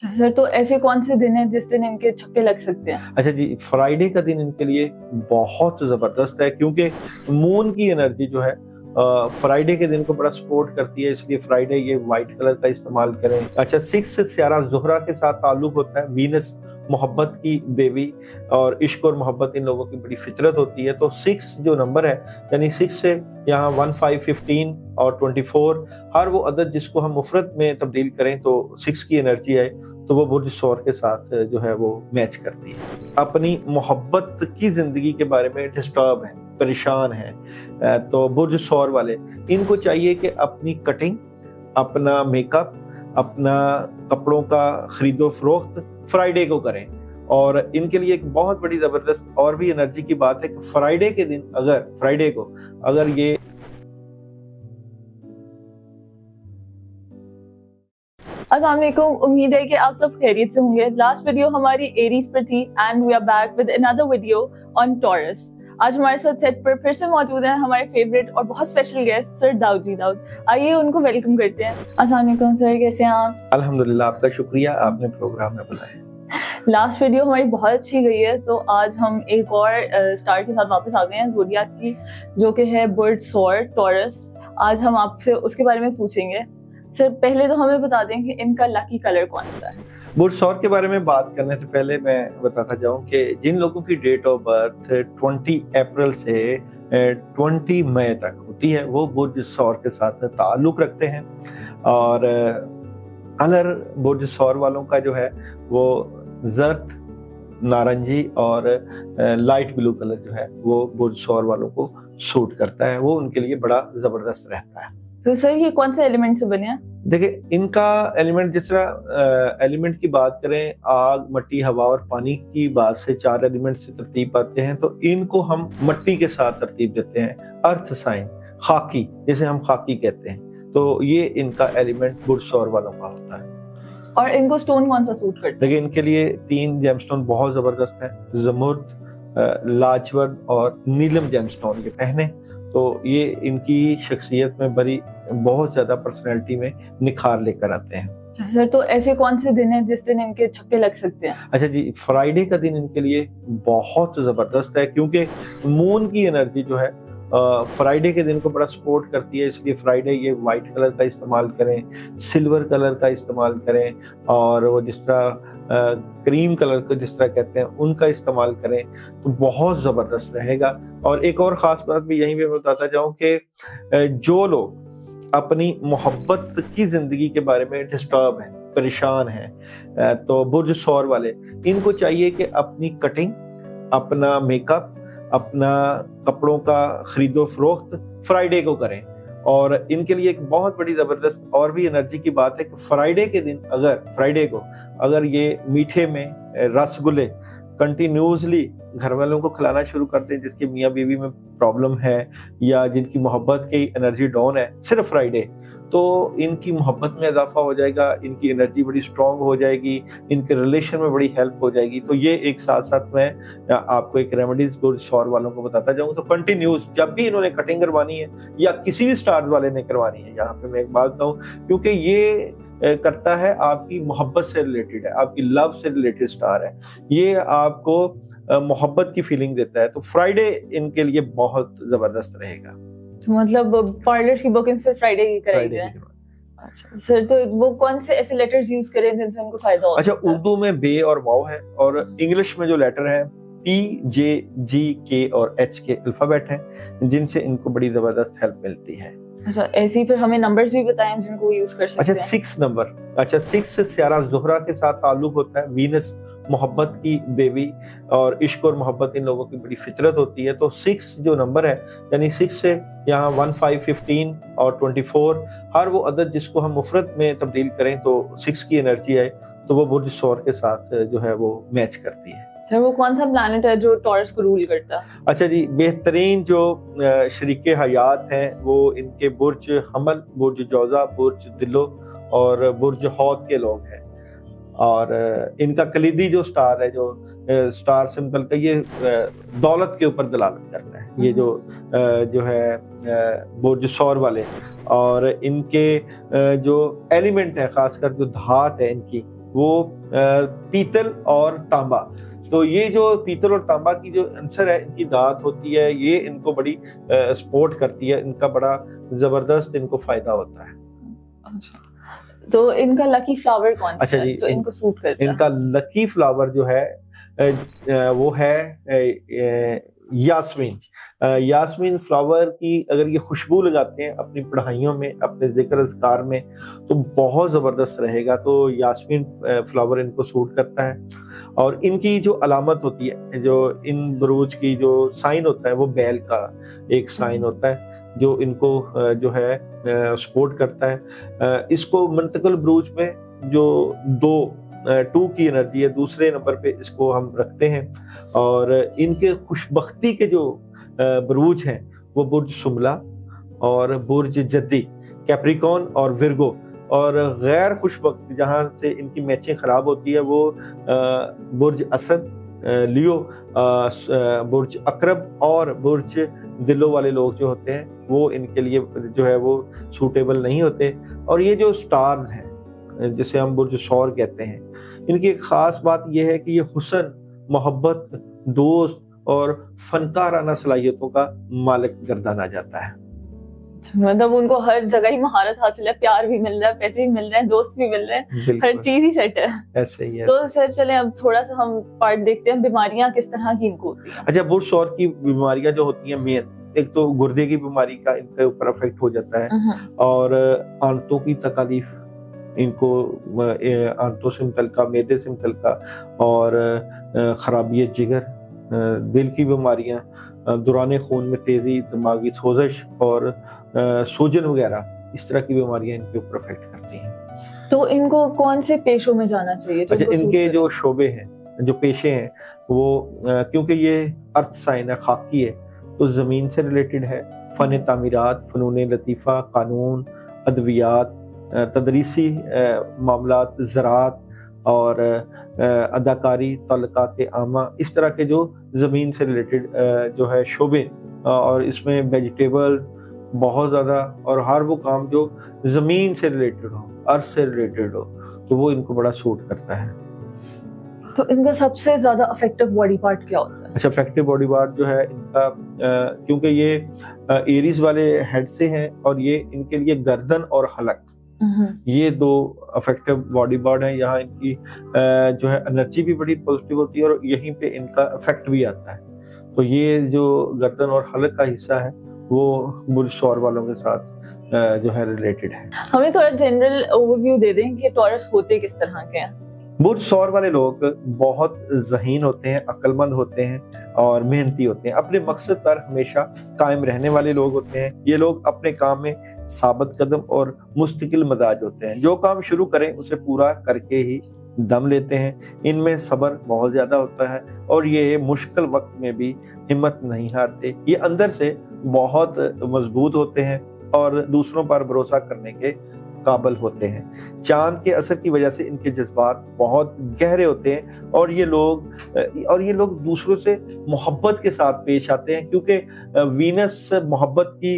Sir तो ऐसे कौन से दिन है जिस दिन इनके छक्के लग सकते हैं? अच्छा जी, फ्राइडे का दिन इनके लिए बहुत जबरदस्त है क्योंकि मून की एनर्जी जो है फ्राइडे के दिन को बड़ा सपोर्ट करती है, इसलिए फ्राइडे ये व्हाइट कलर का इस्तेमाल करें। अच्छा, 6 से सियारा ज़ुहरा के साथ ताल्लुक होता है। वीनस मोहब्बत की देवी और इश्क और मोहब्बत इन लोगों की बड़ी फितरत होती है। तो 6 जो नंबर है, यानी 6 से यहाँ 1, 5, 15 और 24, हर वो अदद जिसको हम मुफरत में तब्दील करें तो 6 की एनर्जी है, तो वो बुर्ज सौर के साथ जो है वो मैच करती है। अपनी मोहब्बत की ज़िंदगी के बारे में डिस्टर्ब है, परेशान है, तो बुर्ज सौर वाले इनको चाहिए कि अपनी कटिंग, अपना मेकअप, अपना कपड़ों का खरीदो फरोख्त फ्राइडे को करें। और इनके लिए एक बहुत बड़ी ज़बरदस्त और भी एनर्जी की बात है कि फ्राइडे के दिन फ्राइडे को अगर ये अस्सलाम वालेकुम, उम्मीद है कि आप सब खैरियत से होंगे। लास्ट वीडियो हमारी एरीज पर थी and we are back with another video on Taurus. आज हमारे साथ सेट पर फिर से मौजूद हैं हमारे फेवरेट और बहुत स्पेशल गेस्ट सर दाऊद जी। दाऊद, आइए उनको वेलकम करते हैं। अस्सलाम वालेकुम सर, कैसे हैं आप? अल्हम्दुलिल्लाह, आपका शुक्रिया, आपने प्रोग्राम में बुलाया। लास्ट वीडियो हमारी बहुत अच्छी गई है, तो आज हम एक और स्टार के साथ वापस आ गए हैं, ज़ोडिएक की, जो कि है बुर्ज सौर टॉरस। आज हम आपसे उसके बारे में पूछेंगे। सर पहले तो हमें बता दें कि इनका लकी कलर कौन सा है? बुर्ज सौर के बारे में बात करने से पहले मैं बताता जाऊं कि जिन लोगों की डेट ऑफ बर्थ 20 अप्रैल से 20 मई तक होती है वो बुर्ज सौर के साथ ताल्लुक रखते हैं। और कलर बुर्ज सौर वालों का जो है वो जर्द, नारंगी और लाइट ब्लू कलर जो है वो बुर्ज सौर वालों को सूट करता है, वो उनके लिए बड़ा जबरदस्त रहता है। तो सर ये कौन से एलिमेंट से बने हैं? देखिए, इनका एलिमेंट जिस तरह एलिमेंट की बात करें, आग, मट्टी, हवा और पानी की बात से 4 एलिमेंट से तरतीब आते हैं, तो इनको हम मट्टी के साथ तरतीब देते हैं। अर्थ साइन, खाकी, जैसे हम खाकी कहते हैं, तो ये इनका एलिमेंट बुर्ज सौर वालों का होता है। और इनको स्टोन कौन सा सूट करता है? देखिए, इनके लिए 3 जेमस्टोन बहुत जबरदस्त है, जमुर्द, लाजवर्द और नीलम जेमस्टोन ये पहने, तो ये इनकी शख्सियत में बड़ी बहुत ज्यादा पर्सनैलिटी में निखार लेकर आते हैं। सर तो ऐसे कौन से दिन है जिस दिन इनके छक्के लग सकते हैं? अच्छा जी, फ्राइडे का दिन इनके लिए बहुत जबरदस्त है क्योंकि मून की एनर्जी जो है फ्राइडे के दिन को बड़ा सपोर्ट करती है, इसलिए फ्राइडे ये वाइट कलर का इस्तेमाल करें, सिल्वर कलर का इस्तेमाल करें, और वो जिस तरह क्रीम कलर को जिस तरह कहते हैं उनका इस्तेमाल करें तो बहुत ज़बरदस्त रहेगा। और एक और ख़ास बात भी यहीं पे मैं बताता जाऊँ कि जो लोग अपनी मोहब्बत की ज़िंदगी के बारे में डिस्टर्ब हैं, परेशान हैं, तो बुर्ज सौर वाले इनको चाहिए कि अपनी कटिंग, अपना मेकअप, अपना कपड़ों का खरीदो फरोख्त फ्राइडे को करें। और इनके लिए एक बहुत बड़ी ज़बरदस्त और भी एनर्जी की बात है कि फ्राइडे के दिन फ्राइडे को अगर ये मीठे में रसगुल्ले कंटिन्यूसली घर वालों को खिलाना शुरू कर दें, जिसके मियाँ बीवी में प्रॉब्लम है या जिनकी मोहब्बत की एनर्जी डाउन है सिर्फ फ्राइडे, तो इनकी मोहब्बत में इजाफा हो जाएगा, इनकी एनर्जी बड़ी स्ट्रॉन्ग हो जाएगी, इनके रिलेशन में बड़ी हेल्प हो जाएगी। तो ये एक साथ साथ मैं आपको एक रेमेडीज बुर्ज सौर वालों को बताता जाऊँ, तो कंटिन्यूस जब भी इन्होंने कटिंग करवानी है या किसी भी स्टार वाले ने करवानी है, यहाँ पे मैं एक बात बताऊँ, क्योंकि ये करता है आपकी मोहब्बत से रिलेटेड है, आपकी लव से रिलेटेड स्टार है, ये आपको मोहब्बत की फीलिंग देता है, तो फ्राइडे इनके लिए बहुत जबरदस्त रहेगा। तो मतलब पार्लर की बुकिंग फिर फ्राइडे की कराई जाए। अच्छा सर, तो वो कौन से ऐसे लेटर्स यूज करें जिनसे उनको फायदा हो? अच्छा, उर्दू में बे और वाव है, और इंग्लिश में जो लेटर है PJG K और H के अल्फाबेट हैं, जिनसे इनको बड़ी जबरदस्त हेल्प मिलती है। अच्छा, ऐसे ही फिर हमें नंबर्स भी बताएं जिनको यूज कर सकते हैं। अच्छा, 6 नंबर, अच्छा 6 से सियारा ज़ुहरा के साथ ताल्लुक होता है। वीनस मोहब्बत की देवी और इश्क और मोहब्बत इन लोगों की बड़ी फितरत होती है, तो 6 जो नंबर है, यानी 6 से यहाँ 1, 5, 15 और 24, हर वो अदद जिसको हम मुफरत में तब्दील करें तो 6 की एनर्जी है, तो वो बुर्ज सौर के साथ जो है वो मैच करती है। सर वो कौन सा प्लैनेट है जो टॉरस को रूल करता है? अच्छा जी, बेहतरीन जो शरीके हयात हैं वो इनके बुर्ज हमल, बुर्ज जौजा, बुर्ज दिलो और बुर्ज हौद के लोग हैं। और इनका कलीदी जो स्टार है, जो स्टार सिंबल का, ये दौलत के ऊपर दलालत करता है, ये जो है बुर्ज सौर वाले। और इनके जो एलिमेंट है, खासकर जो धात है इनकी, वो पीतल और तांबा। तो ये जो पीतल और तांबा की जो आंसर है, इनकी दात होती है, ये इनको बड़ी सपोर्ट करती है, इनका बड़ा जबरदस्त इनको फायदा होता है। अच्छा, तो इनका लकी फ्लावर कौन सा अच्छा है जी, जो इनको सूट करता है? इनका लकी फ्लावर जो है वो है यास्मीन। यास्मीन फ्लावर की अगर ये खुशबू लगाते हैं अपनी पढ़ाइयों में, अपने जिक्र अज़कार में, तो बहुत ज़बरदस्त रहेगा। तो यास्मीन फ्लावर इनको सूट करता है। और इनकी जो अलामत होती है, जो इन बुरूज की जो साइन होता है, वो बैल का एक साइन होता है जो इनको जो है सपोर्ट करता है। इसको मुंतकिल बुरूज में जो 2 की एनर्जी है, दूसरे नंबर पे इसको हम रखते हैं। और इनके खुशबख्ती के जो बुरूज हैं वो बुर्ज सुमला और बुर्ज जद्दी, कैप्रिकॉर्न और विर्गो। और गैर खुशबख्त जहाँ से इनकी मैचिंग खराब होती है वो बुर्ज असद, लियो, बुर्ज अकरब और बुर्ज दिलों वाले लोग जो होते हैं वो इनके लिए जो है वो सूटेबल नहीं होते। और ये जो स्टार्स हैं जिसे हम बुर्ज सौर कहते हैं, इनकी एक ख़ास बात यह है कि ये हुस्न, मोहब्बत, दोस्त और फनकाराना सलाहियतों का मालिक गर्दाना जाता है। मतलब उनको हर जगह ही महारत हासिल है, प्यार भी मिल रहा है, पैसे भी मिल रहे हैं, दोस्त भी मिल रहे हैं, हर चीज ही सेट है। ऐसे ही है। तो सर चलें अब थोड़ा सा हम पार्ट देखते हैं, बीमारियां किस तरह की इनको होती हैं। अच्छा, बुर्ज सौर की बीमारियां जो होती हैं मेन, एक तो गुर्दे की बीमारी का इनके ऊपर अफेक्ट हो जाता है, और आंतों की तकलीफ इनको, आंतों से मुतल्लिका, मैदे से मुतल्लिका, और खराबी जिगर, दिल की बीमारियां, दौरान खून में तेजी, दिमागी सोजश और सूजन वगैरह, इस तरह की बीमारियां इनके ऊपर अफेक्ट करती हैं। तो इनको कौन से पेशों में जाना चाहिए? अच्छा, इनके जो शोबे हैं, जो पेशे हैं, वो क्योंकि ये अर्थ साइन है, खाकी है, तो ज़मीन से रिलेटेड है। फ़न तामीरात, फ़नून लतीफ़ा, कानून, अदवियात, तदरीसी मामलात, ज़राअत और अदाकारी, तल्क़ात आमा, इस तरह के जो ज़मीन से रिलेटेड जो है शोबे, और इसमें वेजिटेबल बहुत ज़्यादा, और हर वो काम जो ज़मीन से रिलेटेड हो, अर्थ से रिलेटेड हो, तो वो इनको बड़ा सूट करता है। तो इनका सबसे ज़्यादा अफेक्टिव बॉडी पार्ट क्या होता है? अच्छा, अफेक्टिव बॉडी पार्ट जो है इनका, क्योंकि ये एरीज वाले हेड से हैं, और ये इनके लिए गर्दन और हलक, ये 2 अफेक्टिव बॉडी पार्ट है। यहाँ इनकी जो है एनर्जी भी बड़ी पॉजिटिव होती है, और यहीं पे इनका इफेक्ट भी आता है। तो ये जो गर्दन और हलक का हिस्सा है वो बुर्ज सौर वालों के साथ जो है रिलेटेड है। हमें थोड़ा जनरल ओवरव्यू दे दें कि टॉरस होते किस तरह के हैं। बुर्ज सौर वाले लोग बहुत ज़हीन होते हैं, अक्लमंद होते हैं और मेहनती होते हैं, अपने मकसद पर हमेशा कायम रहने वाले लोग होते हैं। ये लोग अपने काम में साबित कदम और मुस्तकिल मजाज होते हैं, जो काम शुरू करें उसे पूरा करके ही दम लेते हैं। इनमें सब्र बहुत ज़्यादा होता है, और ये मुश्किल वक्त में भी हिम्मत नहीं हारते। ये अंदर से बहुत मजबूत होते हैं और दूसरों पर भरोसा करने के काबिल होते हैं। चांद के असर की वजह से इनके जज्बात बहुत गहरे होते हैं, और ये लोग दूसरों से मोहब्बत के साथ पेश आते हैं, क्योंकि वीनस मोहब्बत की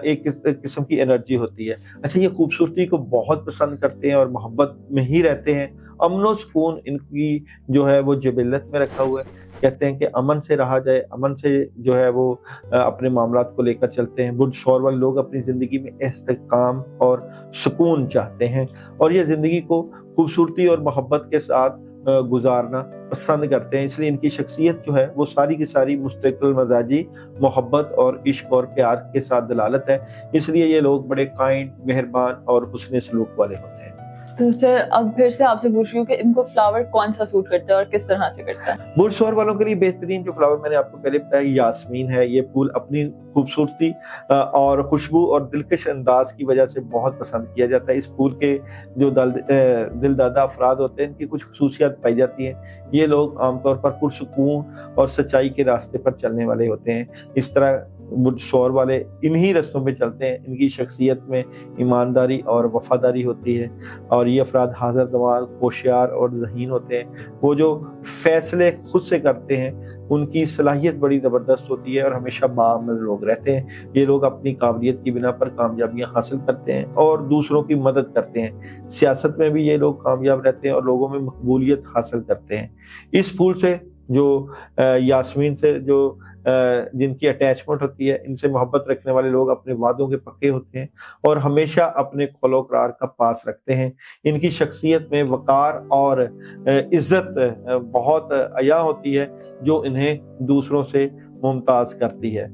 एक किस्म की एनर्जी होती है। अच्छा, ये खूबसूरती को बहुत पसंद करते हैं और मोहब्बत में ही रहते हैं। अमन सुकून इनकी जो है वो जबिलत में रखा हुआ है। कहते हैं कि अमन से रहा जाए, अमन से जो है वो अपने मामलात को लेकर चलते हैं। बुर्ज सौर वाले लोग अपनी ज़िंदगी में इस्तेकाम और सुकून चाहते हैं, और ये ज़िंदगी को खूबसूरती और मोहब्बत के साथ गुजारना पसंद करते हैं। इसलिए इनकी शख्सियत जो है वो सारी की सारी मुस्तकिल मजाजी, मोहब्बत और इश्क और प्यार के साथ दलालत है। इसलिए ये लोग बड़े काइंड, मेहरबान और हुस्न सलूक वाले होते हैं। तो सर अब फिर से आपसे पूछ रही हूँ कि इनको फ्लावर कौन सा सूट करता है और किस तरह से करता है? बुर्ज सौर वालों के लिए बेहतरीन जो फ्लावर मैंने आपको पहले बताया यास्मीन है। ये फूल अपनी खूबसूरती और खुशबू और दिलकश अंदाज की वजह से बहुत पसंद किया जाता है। इस फूल के जो दिलदादा अफराद होते हैं, इनकी कुछ खसूसियात पाई जाती हैं। ये लोग आमतौर पर पुरसुकून और सच्चाई के रास्ते पर चलने वाले होते हैं। इस तरह बुर्ज सौर वाले इन्हीं रस्तों पे चलते हैं। इनकी शख्सियत में ईमानदारी और वफादारी होती है और ये अफराद हाज़िर दिमाग, होशियार और ज़हीन होते हैं। वो जो फैसले खुद से करते हैं उनकी सलाहियत बड़ी ज़बरदस्त होती है और हमेशा बाअमल लोग रहते हैं। ये लोग अपनी काबिलियत की बिना पर कामयाबियाँ हासिल करते हैं और दूसरों की मदद करते हैं। सियासत में भी ये लोग कामयाब रहते हैं और लोगों में मकबूलियत हासिल करते हैं। इस फूल से जो यास्मीन से जो जिनकी अटैचमेंट होती है, इनसे मोहब्बत रखने वाले लोग अपने वादों के पक्के होते हैं और हमेशा अपने खौलो करार का पास रखते हैं। इनकी शख्सियत में वकार और इज्जत बहुत अया होती है जो इन्हें दूसरों से मुमताज करती है।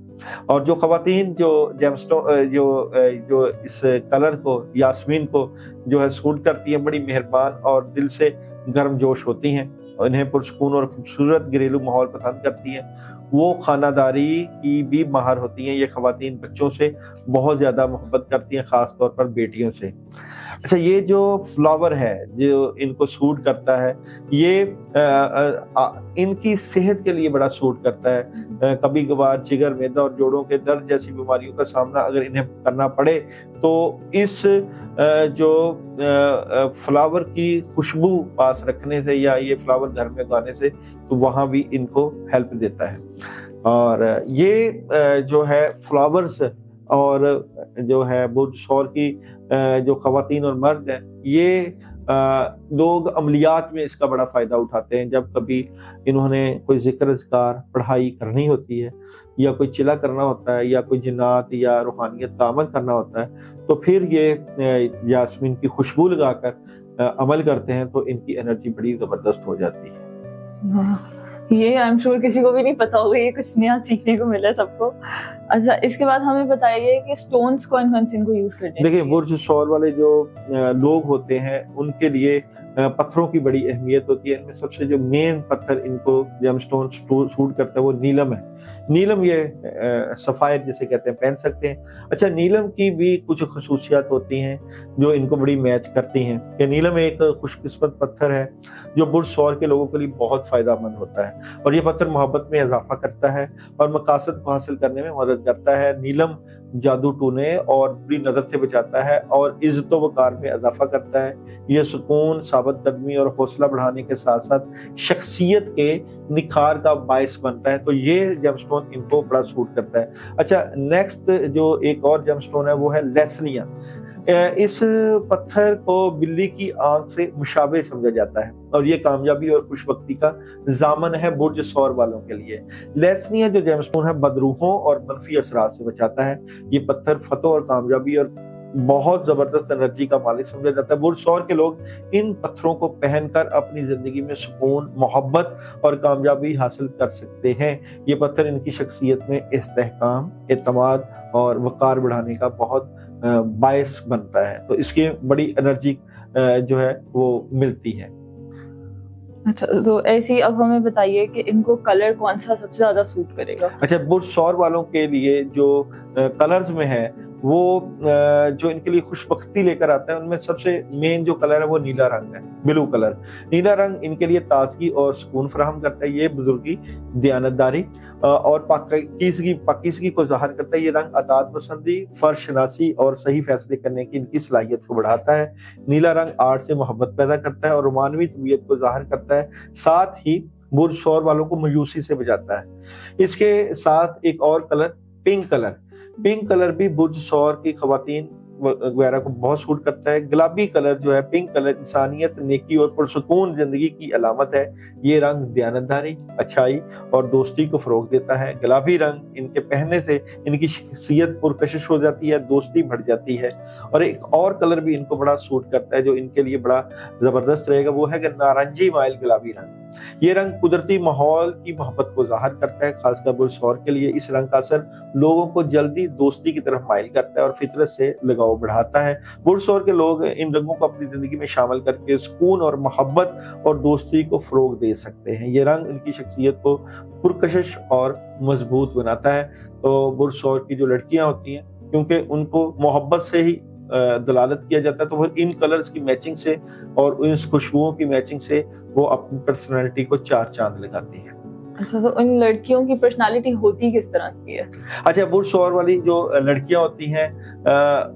और जो खवातीन जो जेमस्टोन जो इस कलर को, यास्मीन को जो है सूट करती हैं, बड़ी मेहरबान और दिल से गर्मजोश होती हैं। इन्हें पुरसकून और खूबसूरत घरेलू माहौल पसंद करती हैं। वो खानादारी की भी माहिर होती हैं। ये खवातीन बच्चों से बहुत ज़्यादा मोहब्बत करती हैं, ख़ास तौर पर बेटियों से। अच्छा, ये जो फ्लावर है जो इनको सूट करता है, ये इनकी सेहत के लिए बड़ा सूट करता है। कभी कभार जिगर, मैदा और जोड़ों के दर्द जैसी बीमारियों का सामना अगर इन्हें करना पड़े तो इस जो फ्लावर की खुशबू पास रखने से या ये फ्लावर घर में उगाने से तो वहाँ भी इनको हेल्प देता है। और ये जो है फ्लावर्स और जो है बुर्ज सौर की जो खवातीन और मर्द हैं, ये लोग अमलियात में इसका बड़ा फ़ायदा उठाते हैं। जब कभी इन्होंने कोई ज़िक्र अज़कार पढ़ाई करनी होती है या कोई चिला करना होता है या कोई जिन्नात या रूहानियत का अमल करना होता है तो फिर ये यास्मीन की खुशबू लगाकर अमल करते हैं तो इनकी एनर्जी बड़ी ज़बरदस्त हो जाती है। ये आई एम श्योर किसी को भी नहीं पता होगा, ये कुछ नया सीखने को मिला सबको। अच्छा, इसके बाद हमें बताइए कि स्टोन्स कौन कौन से इनको यूज करने हैं? देखिए, बुर्ज सौर वाले जो लोग होते हैं उनके लिए पत्थरों की बड़ी अहमियत होती है। इनमें सबसे जो मेन पत्थर इनको जेमस्टोन सूट करता है वो नीलम है। नीलम ये सफ़ायर जिसे कहते हैं पहन सकते हैं। अच्छा, नीलम की भी कुछ खसूसियात होती हैं जो इनको बड़ी मैच करती हैं कि नीलम एक खुशकिस्मत पत्थर है जो बुर्ज सौर के लोगों के लिए बहुत फ़ायदेमंद होता है और ये पत्थर मोहब्बत में इजाफा करता है और मकासद को हासिल करने में मदद करता है। नीलम जादू टूने और बुरी नज़र से बचाता है और इज़्ज़त व वक़ार में इजाफा करता है। ये सुकून, साबित कदमी और हौसला बढ़ाने के साथ साथ शख्सियत के निखार का बायस बनता है। तो ये जेमस्टोन इनको बड़ा सूट करता है। अच्छा, नेक्स्ट जो एक और जेमस्टोन है वो है लेसनिया। इस पत्थर को बिल्ली की आंख से मुशाबे समझा जाता है और ये कामयाबी और खुशबख्ती का ज़ामन है बुर्ज सौर वालों के लिए। लेसनिया जो जेमस्टोन है बदरूहों और मनफी असरात से बचाता है। ये पत्थर फतह और कामयाबी और बहुत ज़बरदस्त एनर्जी का मालिक समझा जाता है। बुर्ज सौर के लोग इन पत्थरों को पहनकर अपनी ज़िंदगी में सुकून, मोहब्बत और कामयाबी हासिल कर सकते हैं। ये पत्थर इनकी शख्सियत में इस्तेहकाम, एतमाद और वक़ार बढ़ाने का बहुत बायस बनता है। तो इसकी बड़ी एनर्जी जो है वो मिलती है। अच्छा, तो ऐसी अब हमें बताइए कि इनको कलर कौन सा सबसे ज्यादा सूट करेगा? अच्छा, बुर्ज सौर वालों के लिए जो कलर्स में है वो जो इनके लिए खुशबख्ती लेकर आता है उनमें सबसे मेन जो कलर है वो नीला रंग है, ब्लू कलर। नीला रंग इनके लिए ताजगी और सुकून फराहम करता है। ये बुजुर्गी, दयानतदारी और पाकीज़गी को ज़ाहिर करता है। ये रंग अतात पसंदी, फर्शनासी और सही फैसले करने की इनकी सलाहियत को बढ़ाता है। नीला रंग आर्ट से मोहब्बत पैदा करता है और रोमानवी तबीयत को ज़ाहिर करता है। साथ ही बुर्ज सौर वालों को मायूसी से बचाता है। इसके साथ एक और कलर पिंक कलर भी बुर्ज सौर की खवातीन वगैरह को बहुत सूट करता है। गुलाबी कलर जो है, पिंक कलर, इंसानियत, नेकी और पुरसुकून जिंदगी की अलामत है। ये रंग दयानतदारी, अच्छाई और दोस्ती को फरोग देता है। गुलाबी रंग इनके पहनने से इनकी शख्सियत पुरकशिश हो जाती है, दोस्ती बढ़ जाती है। और एक और कलर भी इनको बड़ा सूट करता है जो इनके लिए बड़ा जबरदस्त रहेगा, वो है कि नारंगी माइल गुलाबी रंग। ये रंग कुदरती माहौल की मोहब्बत को जाहिर करता है। खासकर बुर्ज सौर के लिए इस रंग का असर लोगों को जल्दी दोस्ती की तरफ माइल करता है और फितरत से लगाव बढ़ाता है। बुर्ज सौर के लोग इन रंगों को अपनी जिंदगी में शामिल करके सुकून और मोहब्बत और दोस्ती को फरोग दे सकते हैं। ये रंग इनकी शख्सियत को पुरकशिश और मजबूत बनाता है। तो बुर्ज सौर की जो लड़कियां होती हैं, क्योंकि उनको मोहब्बत से ही दलालत किया जाता है, तो फिर इन कलर्स की मैचिंग से और इन खुशबुओं की मैचिंग से वो अपनी पर्सनालिटी को चार चांद लगाती है। अच्छा, तो उन लड़कियों की पर्सनालिटी होती किस तरह की है? अच्छा, बुर्ज शोहर वाली जो लड़कियां होती हैं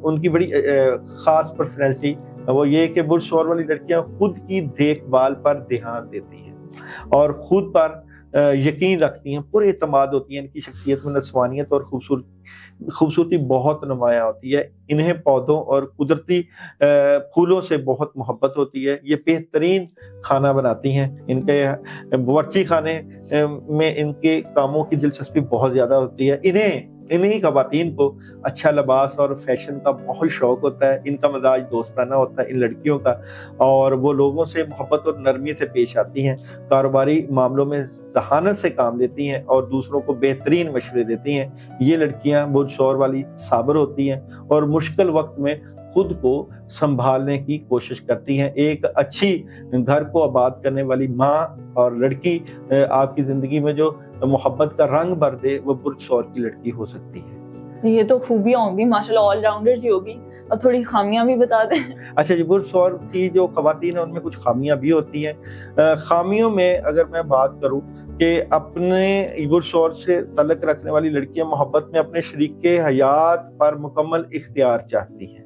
उनकी बड़ी खास पर्सनैलिटी वो ये है कि बुर्ज शोहर वाली लड़कियां खुद की देखभाल पर ध्यान देती हैं और खुद पर यकीन रखती हैं, पूरे एतमाद होती है। इनकी शख्सियत में नस्वानियत और खूबसूरती बहुत नुमायाँ होती है। इन्हें पौधों और कुदरती फूलों से बहुत मोहब्बत होती है। ये बेहतरीन खाना बनाती हैं। इनके बावर्ची खाने में इनके कामों की दिलचस्पी बहुत ज़्यादा होती है। इन्हीं ख़वातीन को अच्छा लिबास और फैशन का बहुत शौक होता है। इनका मिजाज दोस्ताना होता है इन लड़कियों का, और वो लोगों से मोहब्बत और नरमी से पेश आती हैं। कारोबारी मामलों में ज़हानत से काम लेती हैं और दूसरों को बेहतरीन मशवरे देती हैं। ये लड़कियां बुर्ज शोहर वाली साबर होती हैं और मुश्किल वक्त में खुद को संभालने की कोशिश करती हैं। एक अच्छी घर को आबाद करने वाली माँ और लड़की आपकी ज़िंदगी में जो मोहब्बत का रंग भर दे, वो बुर्ज शोहर की लड़की हो सकती है। ये तो खूबियां होंगी माशाल्लाह, ऑलराउंडर्स ही होगी। अब थोड़ी खामियां भी बता दें। अच्छा जी, बुर्ज शोहर की जो खवातीन है उनमें कुछ खामियां भी होती हैं। खामियों में अगर मैं बात करूं कि अपने बुर्ज शोहर से तल्लुक़ रखने वाली लड़कियां मोहब्बत में अपने शरीके हयात पर मुकम्मल इख्तियार चाहती हैं।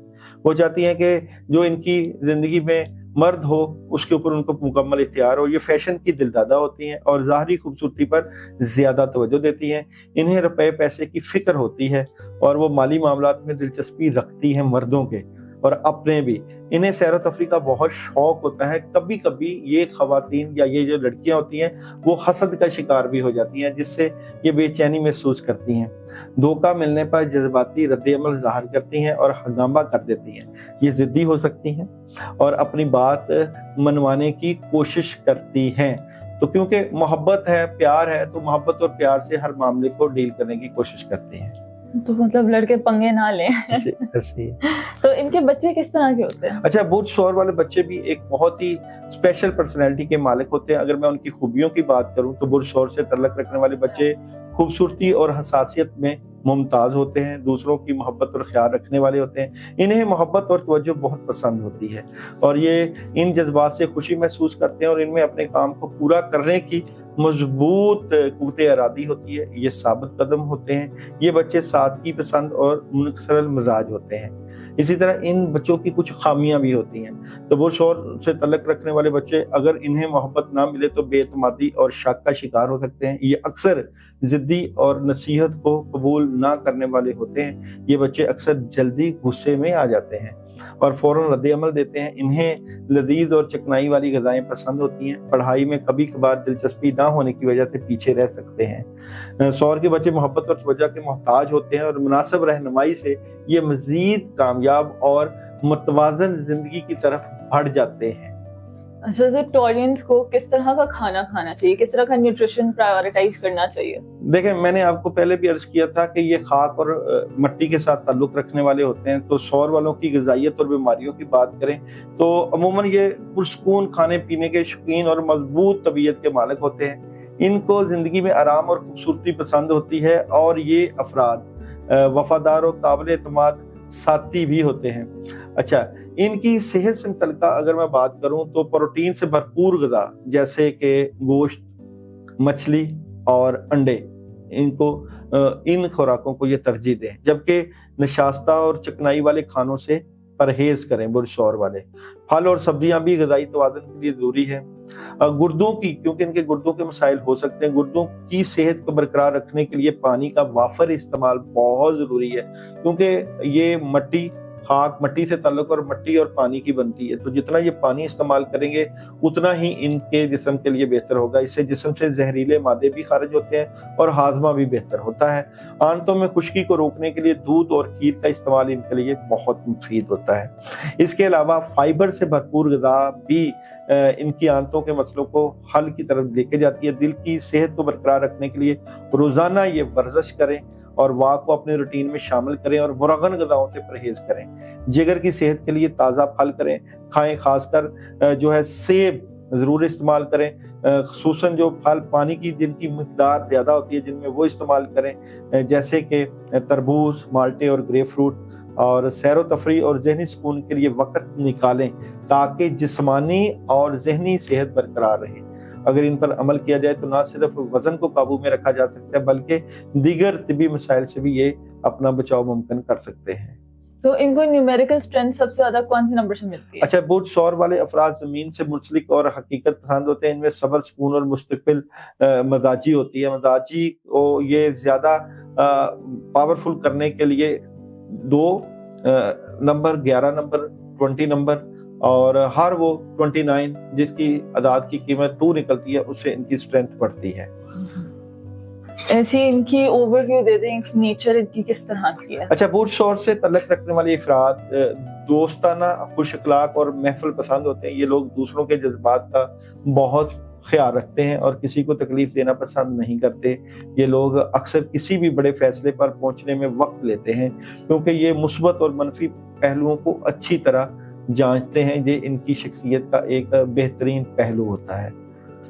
वो चाहती हैं कि जो इनकी ज़िंदगी में मर्द हो उसके ऊपर उनको मुकम्मल इख्तियार हो। ये फैशन की दिलदादा होती हैं और ज़ाहरी खूबसूरती पर ज़्यादा तवज्जो देती हैं। इन्हें रुपए पैसे की फ़िक्र होती है और वो माली मामलात में दिलचस्पी रखती हैं, मर्दों के और अपने भी। इन्हें सैर व तफरीह का बहुत शौक होता है। कभी कभी ये खवातीन या ये जो लड़कियां होती हैं वो हसद का शिकार भी हो जाती हैं, जिससे ये बेचैनी महसूस करती हैं। धोखा मिलने पर जज्बाती रद्द-ए-अमल ज़ाहिर करती हैं और हंगामा कर देती हैं। ये ज़िद्दी हो सकती हैं और अपनी बात मनवाने की कोशिश करती हैं। तो क्योंकि मोहब्बत है, प्यार है, तो मोहब्बत और प्यार से हर मामले को डील करने की कोशिश करती हैं। तो मतलब लड़के पंगे ना लें। ऐसी तो इनके बच्चे किस तरह के होते हैं? अच्छा, बुर्ज शोहर वाले बच्चे भी एक बहुत ही स्पेशल पर्सनैलिटी के मालिक होते हैं। अगर मैं उनकी खूबियों की बात करूं तो बुर्ज शोहर से तल्लुक़ रखने वाले बच्चे खूबसूरती और हसासियत में मुमताज़ होते हैं, दूसरों की मोहब्बत और ख्याल रखने वाले होते हैं। इन्हें मोहब्बत और तवज्जो बहुत पसंद होती है और ये इन जज्बात से खुशी महसूस करते हैं और इनमें अपने काम को पूरा करने की मजबूत क़ुव्वत इरादी होती है। ये साबित कदम होते हैं। ये बच्चे सादगी पसंद और मुनकसर मिजाज होते हैं। इसी तरह इन बच्चों की कुछ खामियां भी होती हैं। तो बुर्ज शोहर से तल्लुक़ रखने वाले बच्चे अगर इन्हें मोहब्बत ना मिले तो बेएतमादी और शक का शिकार हो सकते हैं। ये अक्सर ज़िद्दी और नसीहत को कबूल ना करने वाले होते हैं। ये बच्चे अक्सर जल्दी गुस्से में आ जाते हैं और फ़ौरन रद्द-ए-अमल देते हैं। इन्हें लज़ीज़ और चिकनाई वाली ग़िज़ाएँ पसंद होती हैं। पढ़ाई में कभी कभार दिलचस्पी ना होने की वजह से पीछे रह सकते हैं। शोहर के बच्चे मोहब्बत और तवज्जो के मोहताज होते हैं और मुनासिब रहनुमाई से ये मज़ीद कामयाब और मुतवाज़न ज़िंदगी की तरफ बढ़ जाते हैं। अच्छा, तो टॉरियंस को किस तरह का खाना खाना चाहिए, किस तरह का न्यूट्रिशन प्रायोरिटाइज करना चाहिए? देखें, मैंने आपको पहले भी अर्ज किया था कि ये खाक और मिट्टी के साथ ताल्लुक़ रखने वाले होते हैं। तो शोहर वालों की ग़िज़ाइयत और बीमारियों की बात करें तो अमूमन ये पुरसकून खाने पीने के शौकीन और मजबूत तबीयत के मालिक होते हैं। इनको ज़िंदगी में आराम और खूबसूरती पसंद होती है और ये अफराद वफादार और काबिल एतमाद साथी भी होते हैं। अच्छा, इनकी सेहत से मुतल्लिक़ अगर मैं बात करूं तो प्रोटीन से भरपूर ग़िज़ा जैसे कि गोश्त, मछली और अंडे, इनको इन खुराकों को ये तरजीह दें, जबकि नशास्ता और चिकनाई वाले खानों से परहेज करें। बुर्ज शोहर वाले फल और सब्जियां भी ग़िज़ाई तवाज़ुन के लिए ज़रूरी है। गुर्दों की, क्योंकि इनके गुर्दों के मसाइल हो सकते हैं, गुर्दों की सेहत को बरकरार रखने के लिए पानी का वाफर इस्तेमाल बहुत ज़रूरी है, क्योंकि ये मिट्टी से ताल्लुक़ और मिट्टी और पानी की बनती है। तो जितना ये पानी इस्तेमाल करेंगे उतना ही इनके जिस्म के लिए बेहतर होगा। इससे जिस्म से जहरीले मादे भी खारिज होते हैं और हाजमा भी बेहतर होता है। आंतों में खुश्की को रोकने के लिए दूध और खीर का इस्तेमाल इनके लिए बहुत मुफीद होता है। इसके अलावा फाइबर से भरपूर ग़िज़ा भी इनकी आंतों के मसलों को हल की तरफ लेके जाती है। दिल की सेहत को बरकरार रखने के लिए रोज़ाना ये वर्जिश करें और वाक को अपने रूटीन में शामिल करें और मुरगन ग़िज़ाओं से परहेज करें। जिगर की सेहत के लिए ताज़ा फल खाएं, खासकर जो है सेब ज़रूर इस्तेमाल करें। ख़ुसूसन जो फल पानी की जिनकी मिक़दार ज़्यादा होती है जिनमें वो इस्तेमाल करें, जैसे कि तरबूज, माल्टे और ग्रेप फ्रूट। और सैर व तफरीह और ज़हनी सुकून के लिए वक़्त निकालें ताकि जिस्मानी और ज़हनी सेहत बरकरार रहे। اگر ان پر عمل کیا جائے تو نہ صرف وزن کو قابو میں رکھا جا سکتا ہے بلکہ دیگر طبی مسائل سے بھی یہ اپنا بچاؤ ممکن کر سکتے ہیں۔ تو ان کو نیومیریکل اسٹرینتھ سب سے زیادہ کون سے نمبر سے ملتی ہے؟ اچھا، برج ثور والے افراد زمین سے منسلک اور حقیقت پسند ہوتے ہیں، ان میں صبر، سکون اور مستقبل مزاجی ہوتی ہے۔ مزاجی کو یہ زیادہ پاورفل کرنے کے لیے 2 نمبر، 11 نمبر، 20 نمبر اور ہر وہ 29 جس کی اعداد کی قیمت 2 نکلتی ہے اس سے ان کی اسٹرینتھ بڑھتی ہے۔ ایسی ان کی اوور ویو دے دیں، نیچر ان کی کس طرح کی ہے؟ اچھا، برج ثور سے تعلق رکھنے والے افراد دوستانہ، خوش اخلاق اور محفل پسند ہوتے ہیں۔ یہ لوگ دوسروں کے جذبات کا بہت خیال رکھتے ہیں اور کسی کو تکلیف دینا پسند نہیں کرتے۔ یہ لوگ اکثر کسی بھی بڑے فیصلے پر پہنچنے میں وقت لیتے ہیں کیونکہ یہ مثبت اور منفی پہلوؤں کو اچھی طرح جانچتے ہیں۔ یہ ان کی شخصیت کا ایک بہترین پہلو ہوتا ہے۔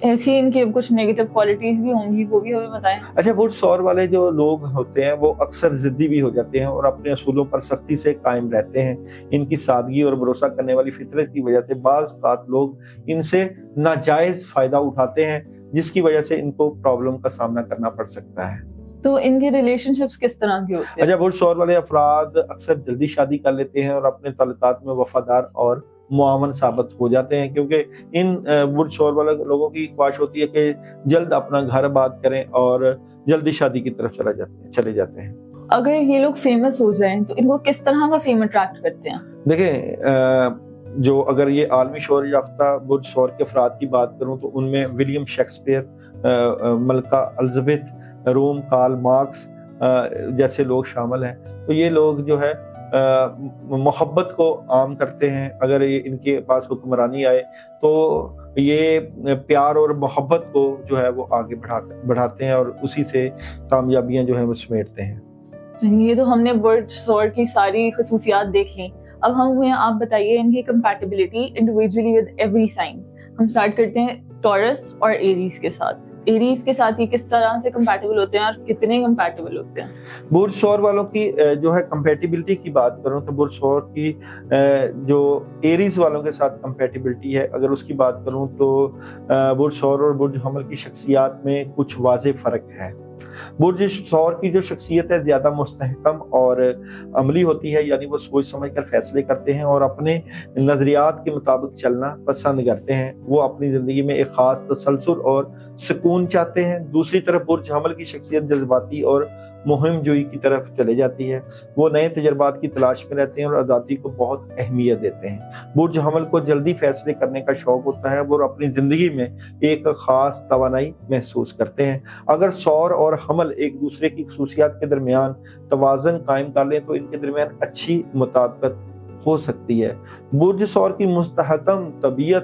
ایسی ان کی کچھ نیگیٹو کوالٹیز بھی ہوں گی، وہ بھی ہمیں بتائیں۔ اچھا، برج ثور والے جو لوگ ہوتے ہیں وہ اکثر ضدی بھی ہو جاتے ہیں اور اپنے اصولوں پر سختی سے قائم رہتے ہیں۔ ان کی سادگی اور بھروسہ کرنے والی فطرت کی وجہ سے بعض اوقات لوگ ان سے ناجائز فائدہ اٹھاتے ہیں جس کی وجہ سے ان کو پرابلم کا سامنا کرنا پڑ سکتا ہے۔ تو ان کے ریلیشن شپس کس طرح کے ہوتے ہیں؟ اچھا، برج ثور والے افراد اکثر جلدی شادی کر لیتے ہیں اور اپنے تعلقات میں وفادار اور معاون ثابت ہو جاتے ہیں کیونکہ ان برج ثور والے لوگوں کی خواہش ہوتی ہے کہ جلد اپنا گھر آباد کریں اور جلدی شادی کی طرف چلے جاتے ہیں۔ اگر یہ لوگ فیمس ہو جائیں تو ان کو کس طرح کا فیم اٹریکٹ کرتے ہیں؟ دیکھیں، جو اگر یہ عالمی شہرت یافتہ برج ثور کے افراد کی بات کروں تو ان میں ولیم شیکسپیئر، ملکہ الزبتھ، روم، کارل مارکس جیسے لوگ شامل ہیں۔ تو یہ لوگ جو ہے محبت کو عام کرتے ہیں۔ اگر یہ ان کے پاس حکمرانی آئے تو یہ پیار اور محبت کو جو ہے وہ آگے بڑھاتے ہیں اور اسی سے کامیابیاں جو ہیں وہ سمیٹتے ہیں۔ یہ تو ہم نے برج ثور کی ساری خصوصیات دیکھ لیں، اب ہمیں آپ بتائیے ان کی compatibility individually with every sign. ہم سٹارٹ کرتے ہیں ٹورس اور ایریز کے ساتھ۔ ایریز کے ساتھ یہ کس طرح سے کمپیٹیبل ہوتے ہیں اور کتنے کمپیٹیبل ہوتے ہیں؟ برج ثور والوں کی جو ہے کمپیٹیبلٹی کی بات کروں تو برج ثور کی جو ایریز والوں کے ساتھ کمپیٹیبلٹی ہے اگر اس کی بات کروں تو برج ثور اور برج حمل کی شخصیات میں کچھ واضح فرق ہے۔ برج ثور کی جو شخصیت ہے زیادہ مستحکم اور عملی ہوتی ہے، یعنی وہ سوچ سمجھ کر فیصلے کرتے ہیں اور اپنے نظریات کے مطابق چلنا پسند کرتے ہیں۔ وہ اپنی زندگی میں ایک خاص تسلسل اور سکون چاہتے ہیں۔ دوسری طرف برج حمل کی شخصیت جذباتی اور مہم جوئی کی طرف چلے جاتی ہے۔ وہ نئے تجربات کی تلاش میں رہتے ہیں اور آزادی کو بہت اہمیت دیتے ہیں۔ برج حمل کو جلدی فیصلے کرنے کا شوق ہوتا ہے، وہ اپنی زندگی میں ایک خاص توانائی محسوس کرتے ہیں۔ اگر ثور اور حمل ایک دوسرے کی خصوصیات کے درمیان توازن قائم کر لیں تو ان کے درمیان اچھی مطابقت ہو سکتی ہے۔ برج ثور کی مستحکم طبیعت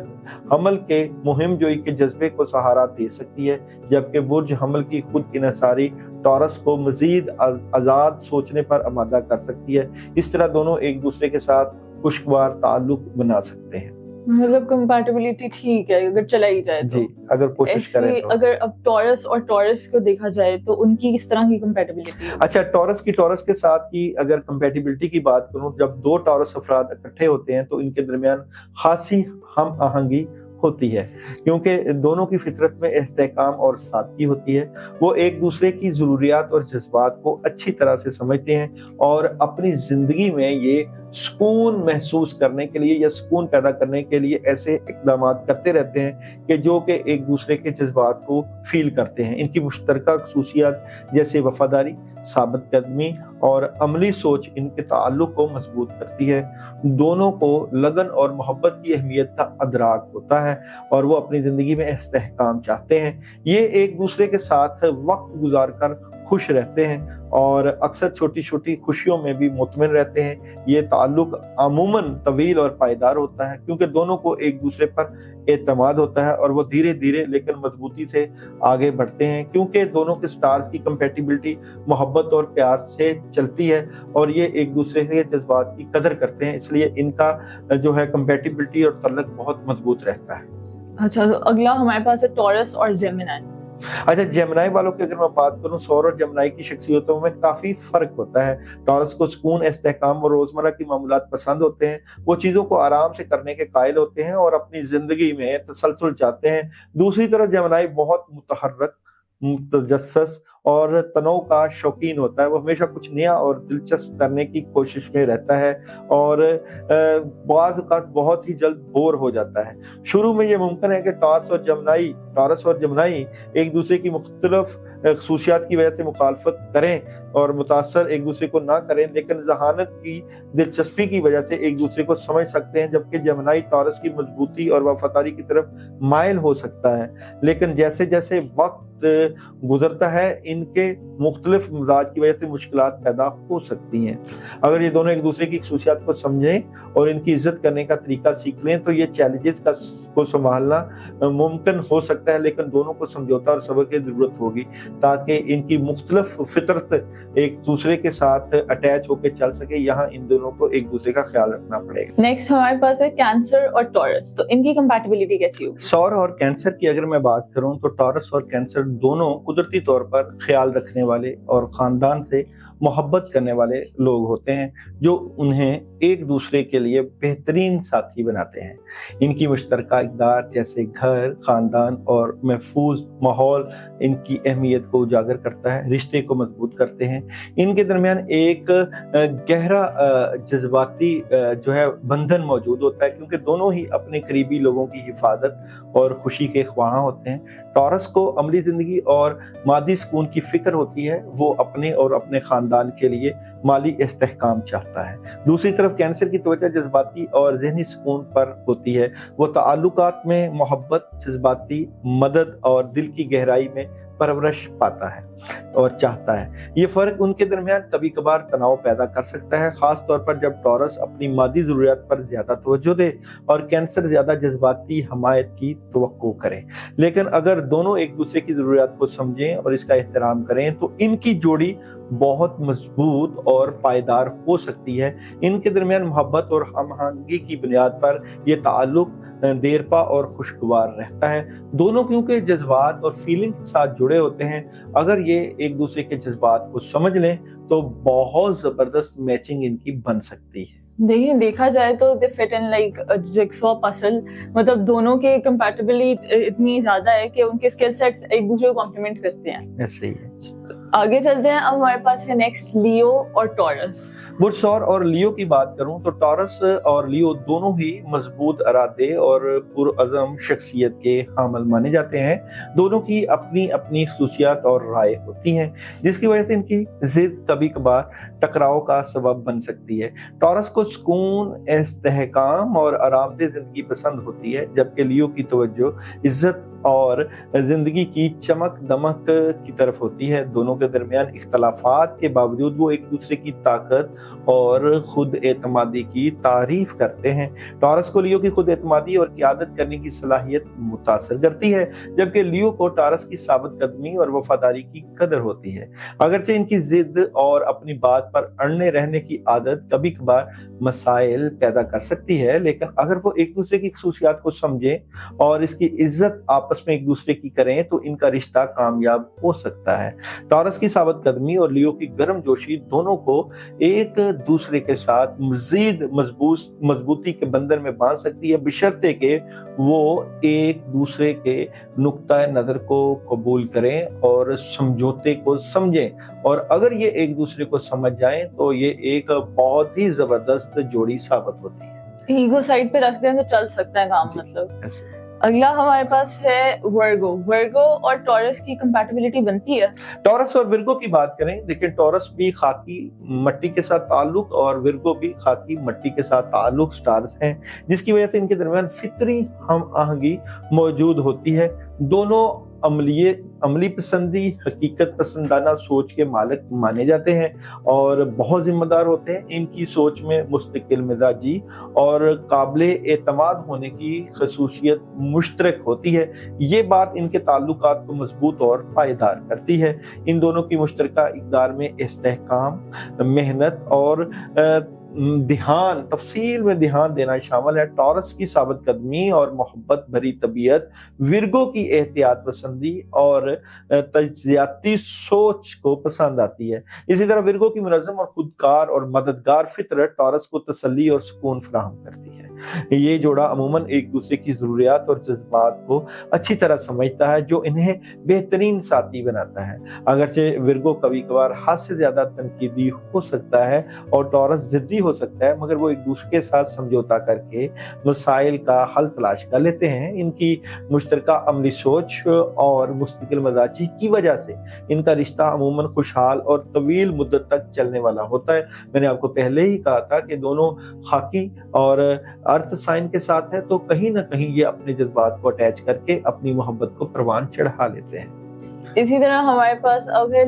حمل کے مہم جوئی کے جذبے کو سہارا دے سکتی ہے، جبکہ برج حمل کی خود انحصاری ٹورس کو مزید آزاد سوچنے پر آمادہ کر سکتی ہے۔ اس طرح دونوں ایک دوسرے کے ساتھ خوشگوار تعلق بنا سکتے ہیں۔ مطلب کمپیٹیبلٹی ٹھیک ہے اگر چلائی جائے تو، جی اگر کوشش کریں تو۔ اگر اب ٹورس اور ٹورس کو دیکھا جائے تو ان کی کس طرح کی کمپیٹیبلٹی ہے؟ اچھا، ٹورس کے ساتھ کی اگر کمپیٹیبلٹی کی بات کروں، جب 2 ٹورس افراد اکٹھے ہوتے ہیں تو ان کے درمیان خاصی ہم آہنگی ہوتی ہے کیونکہ دونوں کی فطرت میں استحکام اور سادگی ہوتی ہے۔ وہ ایک دوسرے کی ضروریات اور جذبات کو اچھی طرح سے سمجھتے ہیں اور اپنی زندگی میں یہ سکون محسوس کرنے کے لیے یا سکون پیدا کرنے کے لیے ایسے اقدامات کرتے رہتے ہیں کہ جو کہ ایک دوسرے کے جذبات کو فیل کرتے ہیں۔ ان کی مشترکہ خصوصیات جیسے وفاداری، ثابت قدمی اور عملی سوچ ان کے تعلق کو مضبوط کرتی ہے۔ دونوں کو لگن اور محبت کی اہمیت کا ادراک ہوتا ہے اور وہ اپنی زندگی میں استحکام چاہتے ہیں۔ یہ ایک دوسرے کے ساتھ وقت گزار کر خوش رہتے ہیں اور اکثر چھوٹی چھوٹی خوشیوں میں بھی مطمئن رہتے ہیں۔ یہ تعلق عموماً طویل اور پائیدار ہوتا ہے کیونکہ دونوں کو ایک دوسرے پر اعتماد ہوتا ہے اور وہ دھیرے دھیرے لیکن مضبوطی سے آگے بڑھتے ہیں کیونکہ دونوں کے سٹارز کی کمپیٹیبلٹی محبت اور پیار سے چلتی ہے اور یہ ایک دوسرے کے جذبات کی قدر کرتے ہیں، اس لیے ان کا جو ہے کمپیٹیبلٹی اور تعلق بہت مضبوط رہتا ہے۔ اچھا، تو اگلا ہمارے پاس ہے ٹورس اور جیمنائی۔ अच्छा, जेमिनी वालों की अगर मैं बात करूं, सौर और जेमिनी की शख्सियतों में काफी फर्क होता है। टॉरस को सुकून, इस्तेहकाम और रोजमर्रा की मामूलात पसंद होते हैं। वो चीजों को आराम से करने के कायल होते हैं और अपनी जिंदगी में तसलसल चाहते हैं। दूसरी तरफ जेमिनी बहुत मुतहर्रक, मुतजस्सस और तनाव का शौकीन होता है। वो हमेशा कुछ नया और दिलचस्प करने की कोशिश में रहता है और बाज़ औक़ात बहुत ही जल्द बोर हो जाता है। शुरू में ये मुमकिन है कि टॉरस और जेमिनी एक दूसरे की मुख्तलिफ खसूसियात की वजह से मुखालफत करें और मुतासर एक दूसरे को ना करें, लेकिन जहानत की दिलचस्पी की वजह से एक दूसरे को समझ सकते हैं। जबकि जेमिनी टॉरस की मजबूती और वफादारी की तरफ माइल हो सकता है, लेकिन जैसे जैसे वक्त गुजरता है इनके मुख्तलिफ मिजाज की वजह से मुश्किलात पैदा हो सकती हैं। अगर ये दोनों एक दूसरे की खसूसियात को समझें और इनकी इज्जत करने का तरीका सीख लें तो ये चैलेंजेस को संभालना मुमकिन हो सकता है, लेकिन दोनों को समझौता और सब्र की जरूरत होगी ताकि इनकी मुख्तलिफ फितरत एक दूसरे के साथ अटैच होकर चल सके। यहाँ इन दोनों को एक दूसरे का ख्याल रखना पड़ेगा। नेक्स्ट हमारे पास है कैंसर और टॉरस, तो इनकी कंपैटिबिलिटी कैसी होगी? सौर और कैंसर की अगर मैं बात करूं तो टॉरस और कैंसर दोनों कुदरती तौर पर ख्याल रखने वाले और खानदान से मोहब्बत करने वाले लोग होते हैं, जो उन्हें एक दूसरे के लिए बेहतरीन साथी बनाते हैं। इनकी मुश्तरका इक़दार जैसे घर, खानदान और महफूज माहौल इनकी अहमियत को उजागर करता है, रिश्ते को मजबूत करते हैं। इनके दरमियान एक गहरा जज्बाती जो है बंधन मौजूद होता है, क्योंकि दोनों ही अपने करीबी लोगों की हिफाजत और खुशी के ख्वाहां होते हैं। टॉरस को अमली जिंदगी और मादी सुकून की फिक्र होती है, वो अपने और अपने खानदान के लिए माली इस्तेहकाम चाहता है। दूसरी तरफ कैंसर की तवज्जो जज्बाती और ज़हनी सुकून पर होती है, वो ताल्लुकात में मोहब्बत, जज्बाती मदद और दिल की गहराई में परवरिश पाता है और चाहता है। ये फर्क उनके दरमियान कभी कभार तनाव पैदा कर सकता है, खास तौर पर जब टॉरस अपनी मादी ज़रूरियात पर ज़्यादा तवज्जो दे और कैंसर ज़्यादा जज्बाती हमायत की तवक्को करे। लेकिन अगर दोनों एक दूसरे की ज़रूरियात को समझें और इसका एहतराम करें तो इनकी जोड़ी बहुत मजबूत और पायदार हो सकती है। इनके दरमियान मोहब्बत और हमआहंगी की बुनियाद पर यह ताल्लुक देरपा और खुशगवार रहता है। दोनों क्योंकि जज्बात और फीलिंग के साथ जुड़े होते हैं, अगर ये एक दूसरे के जज्बात को समझ लें तो बहुत जबरदस्त मैचिंग इनकी बन सकती है। देखिए, देखा जाए तो दे fit in like jigsaw puzzle, मतलब दोनों के कंपैटिबिलिटी इतनी ज्यादा है कि उनके स्किल सेट्स एक दूसरे को कॉम्प्लीमेंट करते हैं। ऐसे ही है। आगे चलते हैं। अब हमारे पास है नेक्स्ट लियो और टॉरस। सौर और लियो की बात करूं तो टॉरस और लियो दोनों ही मजबूत इरादे और पुरअज़म शख्सियत के हामिल माने जाते हैं। दोनों की अपनी अपनी खसूसियात और राय होती हैं, जिसकी वजह से इनकी जिद कभी कभार टकराव का सबब बन सकती है। टॉरस को सुकून, इस्तेहकाम और आरामदेह जिंदगी पसंद होती है, जबकि लियो की तवज्जो इज्जत और जिंदगी की चमक दमक की तरफ होती है। दोनों के दरमियान इख्तलाफात के बावजूद वो एक दूसरे की ताकत और खुद एतमादी की तारीफ करते हैं। टॉरस को लियो की खुद एतमादी और क़यादत करने की सलाहियत मुतासर करती है, जबकि लियो को टॉरस की साबित कदमी और वफादारी की कदर होती है। अगरचे इनकी जिद और अपनी बात पर अड़ने रहने की आदत कभी कभार मसाइल पैदा कर सकती है, लेकिन अगर वो एक दूसरे की खसूसियात को समझें और इसकी इज्जत आपस में एक दूसरे की करें तो इनका रिश्ता कामयाब हो सकता है। टॉरस की साबित कदमी और लियो की गर्मजोशी दोनों को एक दूसरे के साथ मजीद मजबूती के बंधन में बांध सकती है, बशर्ते के वो एक दूसरे के नुक्ता नजर को कबूल करें और समझौते को समझें। और अगर ये एक दूसरे को समझ जाएं तो ये एक बहुत ही जबरदस्त जोड़ी साबित होती है। ईगो साइड पे रख दें तो चल सकता है काम। मतलब अगला हमारे पास है वर्गो और टॉरस की कंपैटिबिलिटी बनती है। टॉरस और विर्गो की बात करें, देखिए टॉरस भी खाकी मट्टी के साथ ताल्लुक और विर्गो भी खाकी मट्टी के साथ ताल्लुक स्टार्स हैं, जिसकी वजह से इनके दरमियान फितरी हम आहंगी मौजूद होती है। दोनों अमली पसंदी, हकीकत पसंदाना सोच के मालिक माने जाते हैं और बहुत जिम्मेदार होते हैं। इनकी सोच में मुस्तकिल मिजाजी और काबिल एतमाद होने की खसूसियत मुश्तरक होती है। ये बात इनके ताल्लुकात को मजबूत और पायदार करती है। इन दोनों की मुश्तरका इक़दार में इस्तेहकाम, मेहनत और ध्यान, तफसील में ध्यान देना शामिल है। टॉरस की साबित कदमी और मोहब्बत भरी तबीयत, विर्गो की एहतियात पसंदी और तज्जियाती सोच को पसंद आती है। इसी तरह विर्गो की मुनज़्ज़म और खुदकार और मददगार फितरत टॉरस को तसल्ली और सुकून फराहम करती है। ये जोड़ा अमूमन एक दूसरे की ज़रूरियात और जज्बात को अच्छी तरह समझता है, जो इन्हें बेहतरीन साथी बनाता है। अगरचे विर्गो कभी कभार हद से ज्यादा तनकीदी हो सकता है और टॉरस जिद्दी हो सकता है, मगर वो एक दूसरे के साथ समझौता करके मसाइल का हल तलाश कर लेते हैं। इनकी मुश्तरका अमली सोच और मुस्तकिल मजाजी की वजह से इनका रिश्ता अमूमन खुशहाल और तवील मुद्दत तक चलने वाला होता है। मैंने आपको पहले ही कहा था कि दोनों खाकी और अर्थ साइन के साथ है, तो कहीं ना कहीं ये अपने जज्बात को अटैच करके अपनी मोहब्बत को परवान चढ़ा लेते हैं। इसी तरह हमारे पास अब है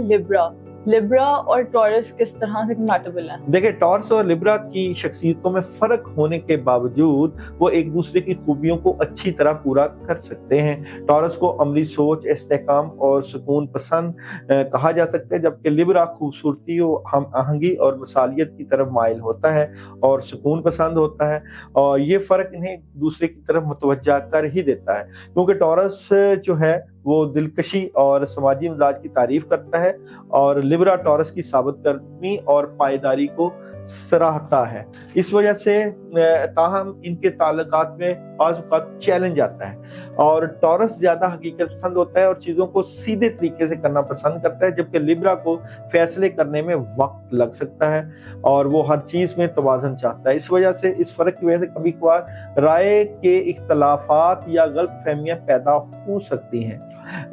लिब्रा और टॉरस किस तरह से कंपैटिबल है? देखिए, टॉरस और लिब्रा की शख्सियतों में फर्क होने के बावजूद वो एक दूसरे की खूबियों को अच्छी तरह पूरा कर सकते हैं। टॉरस को अमली सोच, इस्तेहकाम और सुकून पसंद कहा जा सकता है, जबकि लिब्रा खूबसूरती और हम आहंगी और मसालियत की तरफ माइल होता है और सुकून पसंद होता है। और ये फर्क इन्हें एक दूसरे की तरफ मुतवज्जा कर ही देता है, क्योंकि टॉरस जो है वो दिलकशी और समाजी मिजाज की तारीफ करता है और लिब्रा टॉरस की साबित कदमी और पायदारी को सराहता है। इस वजह से ताहम इनके ताल्लुकात में बाज़ औक़ात चैलेंज आता है और टॉरस ज्यादा हकीकत पसंद होता है और चीजों को सीधे तरीके से करना पसंद करता है, जबकि लिब्रा को फैसले करने में वक्त लग सकता है और वो हर चीज में तवाज़ुन चाहता है। इस वजह से, इस फर्क की वजह से कभी कभार राय के इख्तलाफात या गलत फहमियां पैदा हो सकती हैं।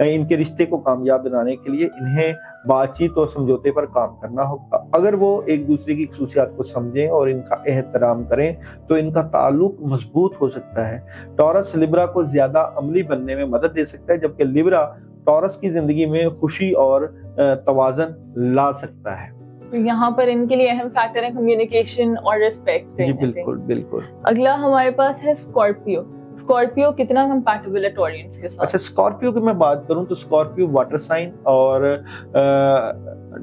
इनके रिश्ते को कामयाब बनाने के लिए इन्हें बातचीत और समझौते पर काम करना होगा। अगर वो एक दूसरे की खसूसियात को समझें और इनका एहतराम करें तो इनका ताल्लुक मजबूत हो सकता है। टॉरस लिब्रा को ज्यादा अमली बनने में मदद दे सकता है, जबकि लिब्रा टॉरस की जिंदगी में खुशी और तवाज़ुन ला सकता है। यहाँ पर इनके लिए अहम फैक्टर है कम्युनिकेशन और रिस्पेक्ट। जी बिल्कुल बिल्कुल। अगला हमारे पास है स्कॉर्पियो कितना कंपैटिबल है टॉरियंस के साथ? अच्छा, स्कॉर्पियो की मैं बात करूं तो स्कॉर्पियो वाटर साइन और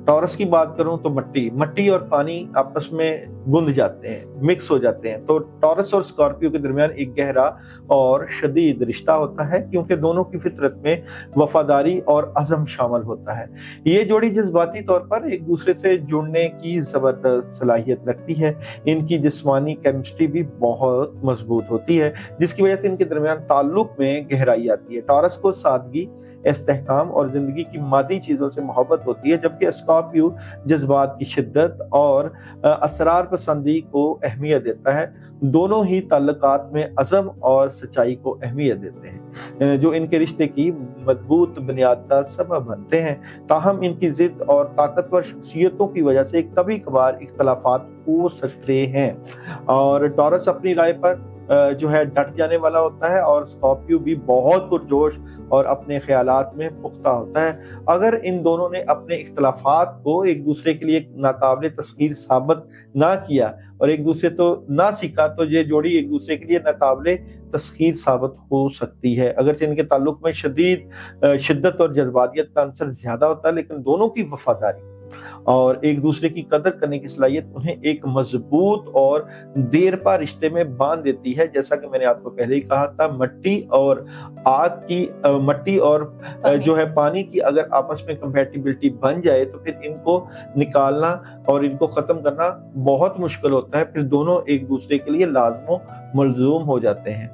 टॉरस की बात करूं तो मट्टी और पानी आपस में गुंद जाते हैं, मिक्स हो जाते हैं। तो टॉरस और स्कॉर्पियो के दरमियान एक गहरा और शदीद रिश्ता होता है, क्योंकि दोनों की फितरत में वफादारी और अज़म शामिल होता है। ये जोड़ी जज्बाती तौर पर एक दूसरे से जुड़ने की जबरदस्त सलाहियत रखती है। इनकी जिस्मानी केमिस्ट्री भी बहुत मजबूत होती है, जिसकी वजह से इनके दरमियान ताल्लुक में गहराई आती है। टॉरस को सादगी, इस्तेहकाम और जिंदगी की मादी चीजों से मोहब्बत होती है, जबकि स्कॉर्पियो जज्बात की शिद्दत और असरार पसंदी को अहमियत देता है। दोनों ही ताल्लुकात में अज़म और सच्चाई को अहमियत देते हैं, जो इनके रिश्ते की मजबूत बुनियाद का सबब बनते हैं। ताहम इनकी जिद और ताकतवर शख्सियतों की वजह से कभी कभार इख्तलाफात हो सकते हैं और टॉरस अपनी राय पर जो है डट जाने वाला होता है और स्कॉर्पियो भी बहुत पुरजोश और अपने ख्यालात में पुख्ता होता है। अगर इन दोनों ने अपने इख्तलाफात को एक दूसरे के लिए नाकाबिल तस्खीर साबित ना किया और एक दूसरे तो ना सीखा, तो ये जोड़ी एक दूसरे के लिए नाकाबिल तस्खीर साबित हो सकती है। अगरचे इनके ताल्लुक में शिद्दत और जज्बातियत का अंसर ज्यादा होता है, लेकिन दोनों की वफादारी और एक दूसरे की कदर करने की सलाहियत उन्हें एक मजबूत और देरपा रिश्ते में बांध देती है। जैसा कि मैंने आपको पहले ही कहा था, मट्टी और जो है पानी की अगर आपस में कंपैटिबिलिटी बन जाए तो फिर इनको निकालना और इनको खत्म करना बहुत मुश्किल होता है। फिर दोनों एक दूसरे के लिए लाज़िम मलज़ूम हो जाते हैं,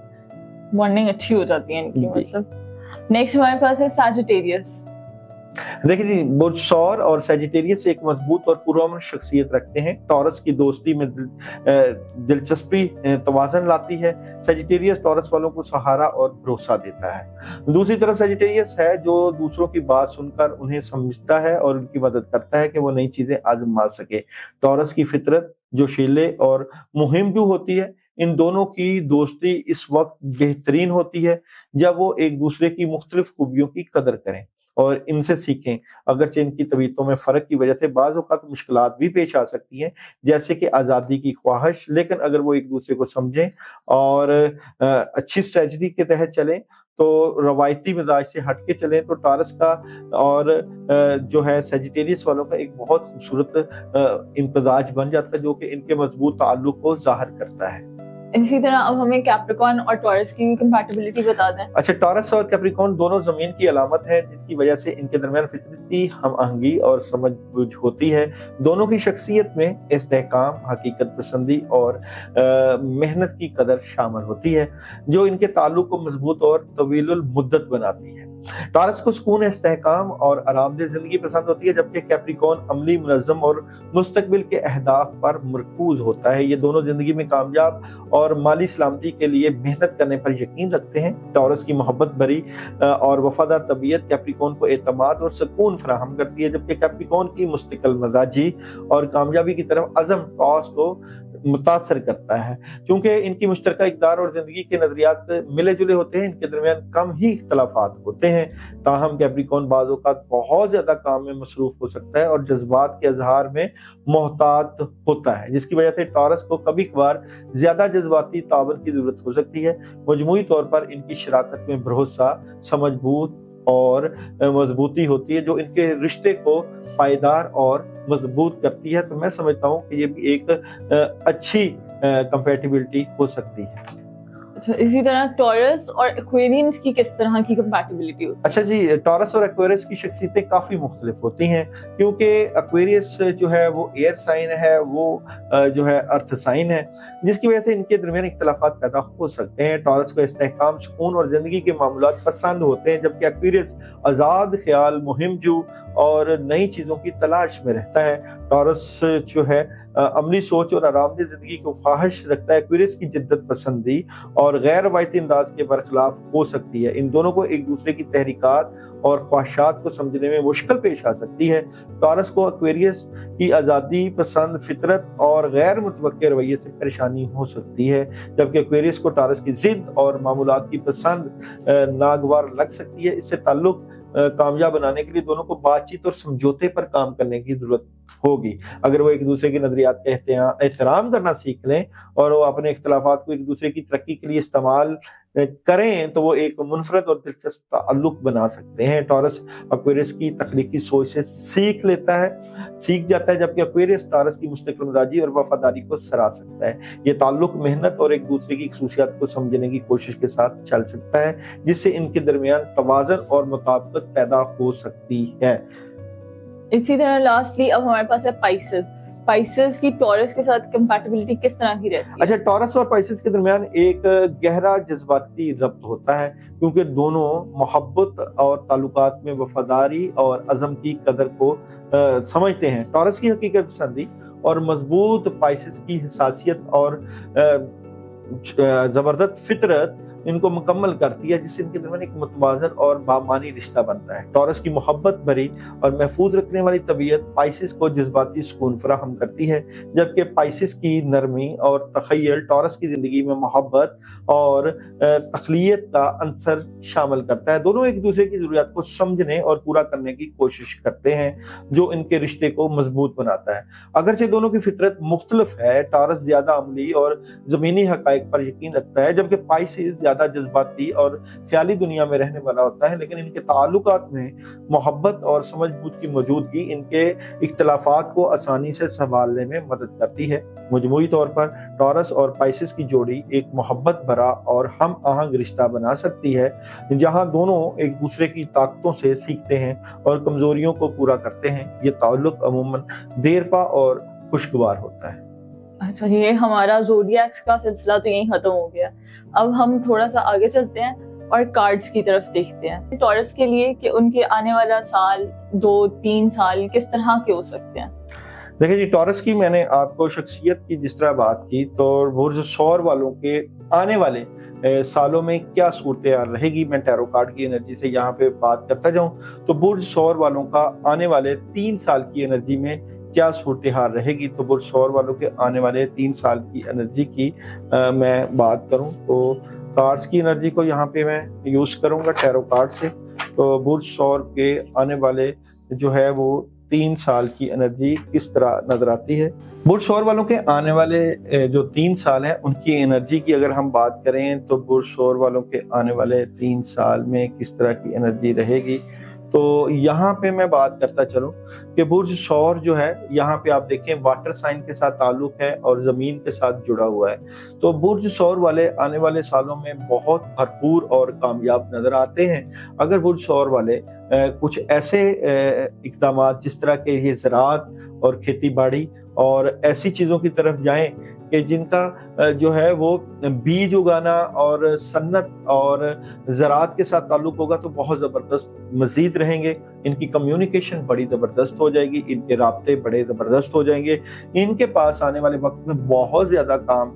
बॉन्डिंग अच्छी हो जाती है इनकी। मतलब नेक्स्ट हमारे पास है सैजिटेरियस। देखिए जी, बुर्ज सौर और सैजिटेरियस एक मजबूत और पुरअमन शख्सियत रखते हैं। टॉरस की दोस्ती में दिलचस्पी तवाज़ुन लाती है। सैजिटेरियस टॉरस वालों को सहारा और भरोसा देता है। दूसरी तरफ सैजिटेरियस है जो दूसरों की बात सुनकर उन्हें समझता है और उनकी मदद करता है कि वो नई चीजें आजमा सके। टॉरस की फितरत जोशीले और मुहिम भी होती है। इन दोनों की दोस्ती इस वक्त बेहतरीन होती है जब वो एक दूसरे की मुख्तलिफ खूबियों की कदर करें और इनसे सीखें। अगरचे इनकी तबीयतों में फ़र्क की वजह से बाज़ औक़ात मुश्किलात भी पेश आ सकती हैं, जैसे कि आज़ादी की ख्वाहिश, लेकिन अगर वो एक दूसरे को समझें और अच्छी स्ट्रेटजी के तहत चलें तो रवायती मिजाज से हट के चलें तो टॉरस का और जो है सेजिटेरियस वालों का एक बहुत खूबसूरत इम्तजाज बन जाता है, जो कि इनके मजबूत ताल्लुक को जाहिर करता है। इसी तरह अब हमें कैप्रिकॉर्न और टॉरस की कंपैटिबिलिटी बता दें। अच्छा, टॉरस और कैप्रिकॉर्न दोनों जमीन की अलामत है, जिसकी वजह से इनके दरमियान फितरती हमआहंगी और समझ होती है। दोनों की शख्सियत में इस्तेहकाम, हकीकत पसंदी और मेहनत की कदर शामिल होती है, जो इनके ताल्लुक को मजबूत और तवीलुल मुद्दत बनाती है। टॉरस को सुकून, इस्तेहकाम और आरामदेह जिंदगी पसंद होती है, जबकि कैप्रिकॉर्न अमली, मुनज़्ज़म और मुस्तकबिल के अहदाफ पर मरकूज होता है। ये दोनों जिंदगी में कामयाब और माली सलामती के लिए मेहनत करने पर यकीन रखते हैं। टॉरस की मोहब्बत भरी और वफादार तबीयत कैप्रिकॉर्न को एतमाद और सुकून फराहम करती है, जबकि कैप्रिकॉर्न की मुस्तकिल मजाजी और कामयाबी की तरफ अज़म टॉरस को मुतासर करता है। क्योंकि इनकी मुश्तरका इक़दार और जिंदगी के नजरियात मिले जुले होते हैं, इनके दरमियान कम ही इख्तलाफात होते हैं। ताहम कैप्रिकॉर्न बाज़ औक़ात बहुत ज्यादा काम में मसरूफ हो सकता है और जज्बात के इज़हार में मोहतात होता है, जिसकी वजह से टॉरस को कभी कभार ज्यादा जज्बाती ताबन की जरूरत हो सकती है। मजमूई तौर पर इनकी शराकत में भरोसा, समझबूत और मजबूती होती है, जो इनके रिश्ते को पायदार और मजबूत करती है। तो मैं समझता हूँ कि ये भी एक अच्छी कंपैटिबिलिटी हो सकती है। अच्छा, इसी तरह टॉरस और एक्वेरियंस की किस तरह की कंपैटिबिलिटी होती है? अच्छा जी, टॉरस और एक्वेरियस की शख्सियतें काफ़ी मुख्तलिफ होती हैं, क्योंकि एक्वेरियस जो है वो एयर साइन है, वो जो है अर्थ साइन है, जिसकी वजह से इनके दरमियान इख्तलाफात पैदा हो सकते हैं। टॉरस को इस्तेहकाम, सुकून और ज़िंदगी के मामलात पसंद होते हैं, जबकि एक्वेरियस आज़ाद ख्याल, मुहिमजू और नई चीज़ों की तलाश में रहता है। टॉरस जो है अमली सोच और आरामदेह जिंदगी को ख्वाहिश रखता है। एक्वेरियस की जिद्दत पसंदी और गैर रवायती अंदाज के बरखिलाफ हो सकती है। इन दोनों को एक दूसरे की तहरीकात और ख्वाहिशात को समझने में मुश्किल पेश आ सकती है। टॉरस को एक्वेरियस की आज़ादी पसंद फितरत और गैर मुतवक्किल रवैये से परेशानी हो सकती है, जबकि एक्वेरियस को टॉरस की जिद और मामूलात की पसंद नागवार लग सकती है। इससे ताल्लुक कामयाब बनाने के लिए दोनों को बातचीत और समझौते पर काम करने की जरूरत होगी। अगर वो एक दूसरे के नजरियात का एहतराम करना सीख लें और वो अपने इख्तलाफात को एक दूसरे की तरक्की के लिए इस्तेमाल करें, तो वो एक मुनफरद और दिलचस्प ताल्लुक बना सकते हैं। टॉरस एक्वेरियस की तख्लीकी सोच से सीख जाता है, जबकि एक्वेरियस टॉरस की मुस्तकिल मिजाजी और वफादारी को सराह सकता है। ये ताल्लुक मेहनत और एक दूसरे की खसूसियात को समझने की कोशिश के साथ चल सकता है, जिससे इनके दरमियान तवाज़ुन और मुताबिकत पैदा हो सकती है। इसी तरह लास्टली अब हमारे पास है पाइसेस की टॉरस के साथ कंपैटिबिलिटी किस तरह की रहती है? अच्छा, टॉरस और पाइसेस के दरमियान एक गहरा जज्बाती रब्त होता है, क्योंकि दोनों मोहब्बत और ताल्लुकात में वफादारी और अज़म की कदर को समझते हैं। टॉरस की हकीकत पसंदी और मजबूत पाइसेस की हसासियत और जबरदस्त फितरत इनको मुकम्मल करती है, जिससे इनके दरमियान एक मुतवाज़न और बामानी रिश्ता बनता है। टॉरस की मोहब्बत भरी और महफूज रखने वाली तबीयत पाइसेस को जज्बाती सुकून फराहम करती है, जबकि पाइसेस की नरमी और तख़य्युल टॉरस की ज़िंदगी में मोहब्बत और तख्लीयत का अंसर शामिल करता है। दोनों एक दूसरे की ज़रूरियात को समझने और पूरा करने की कोशिश करते हैं, जो इनके रिश्ते को मजबूत बनाता है। अगरचे दोनों की फितरत मुख्तलिफ है, टॉरस ज़्यादा अमली और ज़मीनी हक़ाइक़ पर यकीन रखता है, जबकि पाइसेस जज्बाती और ख्याली दुनिया में रहने वाला होता है। लेकिन इनके ताल्लुकात में मोहब्बत और समझबूझ की मौजूदगी इनके इख्तलाफात को आसानी से संभालने में मदद करती है। मजमूई तौर पर टॉरस और पाइसेस की जोड़ी एक मोहब्बत भरा और हम आहंग रिश्ता बना सकती है, जहां दोनों एक दूसरे की ताकतों से सीखते हैं और कमजोरियों को पूरा करते हैं। ये ताल्लुक अमूमन देरपा और खुशगवार होता है। अच्छा, ये हमारा ज़ोडिएक्स का सिलसिला तो यहीं खत्म हो गया। अब हम थोड़ा सा आगे चलते हैं और कार्ड्स की तरफ देखते हैं टॉरस के लिए कि उनके आने वाला साल 2-3 साल किस तरह के हो सकते हैं। देखिए जी, टॉरस की मैंने आपको शख्सियत की जिस तरह बात की, तो बुर्ज सौर वालों के आने वाले सालों में क्या सूरत हाल रहेगी, मैं टैरो कार्ड की एनर्जी से यहाँ पे बात करता जाऊँ तो बुर्ज सौर वालों का आने वाले 3 साल की एनर्जी में क्या सूरत हाल रहेगी। तो बुर्ज सौर वालों के आने वाले 3 साल की एनर्जी की मैं बात करूं तो कार्ड्स की एनर्जी को यहाँ पे मैं यूज करूंगा टैरो कार्ड से। तो बुर्ज सौर के आने वाले जो है वो 3 साल की एनर्जी किस तरह नजर आती है। बुर्ज सौर वालों के आने वाले जो 3 साल है उनकी एनर्जी की अगर हम बात करें तो बुर्ज सौर वालों के आने वाले 3 साल में किस तरह की एनर्जी रहेगी, तो यहाँ पे मैं बात करता चलूं कि बुर्ज सौर जो है यहाँ पे आप देखें वाटर साइन के साथ ताल्लुक है और जमीन के साथ जुड़ा हुआ है। तो बुर्ज सौर वाले आने वाले सालों में बहुत भरपूर और कामयाब नजर आते हैं अगर बुर्ज सौर वाले कुछ ऐसे इकदाम जिस तरह के ये ज़राअत और खेती बाड़ी और ऐसी चीज़ों की तरफ जाएं कि जिनका जो है वो बीज उगाना और सन्नत और ज़राअत के साथ ताल्लुक होगा तो बहुत ज़बरदस्त मज़ीद रहेंगे। इनकी कम्युनिकेशन बड़ी ज़बरदस्त हो जाएगी, इनके राब्ते बड़े ज़बरदस्त हो जाएंगे। इनके पास आने वाले वक्त में बहुत ज़्यादा काम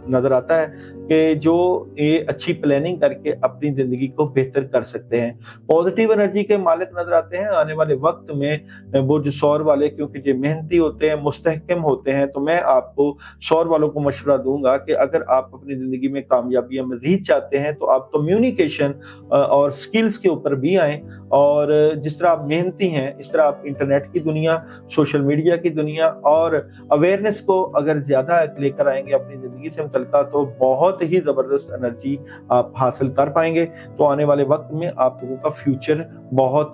नज़र आता है कि जो ये अच्छी प्लानिंग करके अपनी ज़िंदगी को बेहतर कर सकते हैं। पॉजिटिव एनर्जी के मालिक नज़र आते हैं आने वाले वक्त में बुर्ज सौर वाले, क्योंकि जो मेहनती होते हैं, मुस्तहकम होते हैं। तो मैं आपको सौर वालों को मशवरा दूंगा कि अगर आप अपनी ज़िंदगी में कामयाबियाँ मज़ीद चाहते हैं तो आप कम्युनिकेशन और स्किल्स के ऊपर भी आएँ, और जिस तरह आप मेहनती हैं इस तरह आप इंटरनेट की दुनिया, सोशल मीडिया की दुनिया और अवेयरनेस को अगर ज़्यादा लेकर आएंगे अपनी ज़िंदगी से मुतल्लिका तो बहुत ही ज़बरदस्त एनर्जी आप हासिल कर पाएंगे। तो आने वाले वक्त में आप लोगों का फ्यूचर बहुत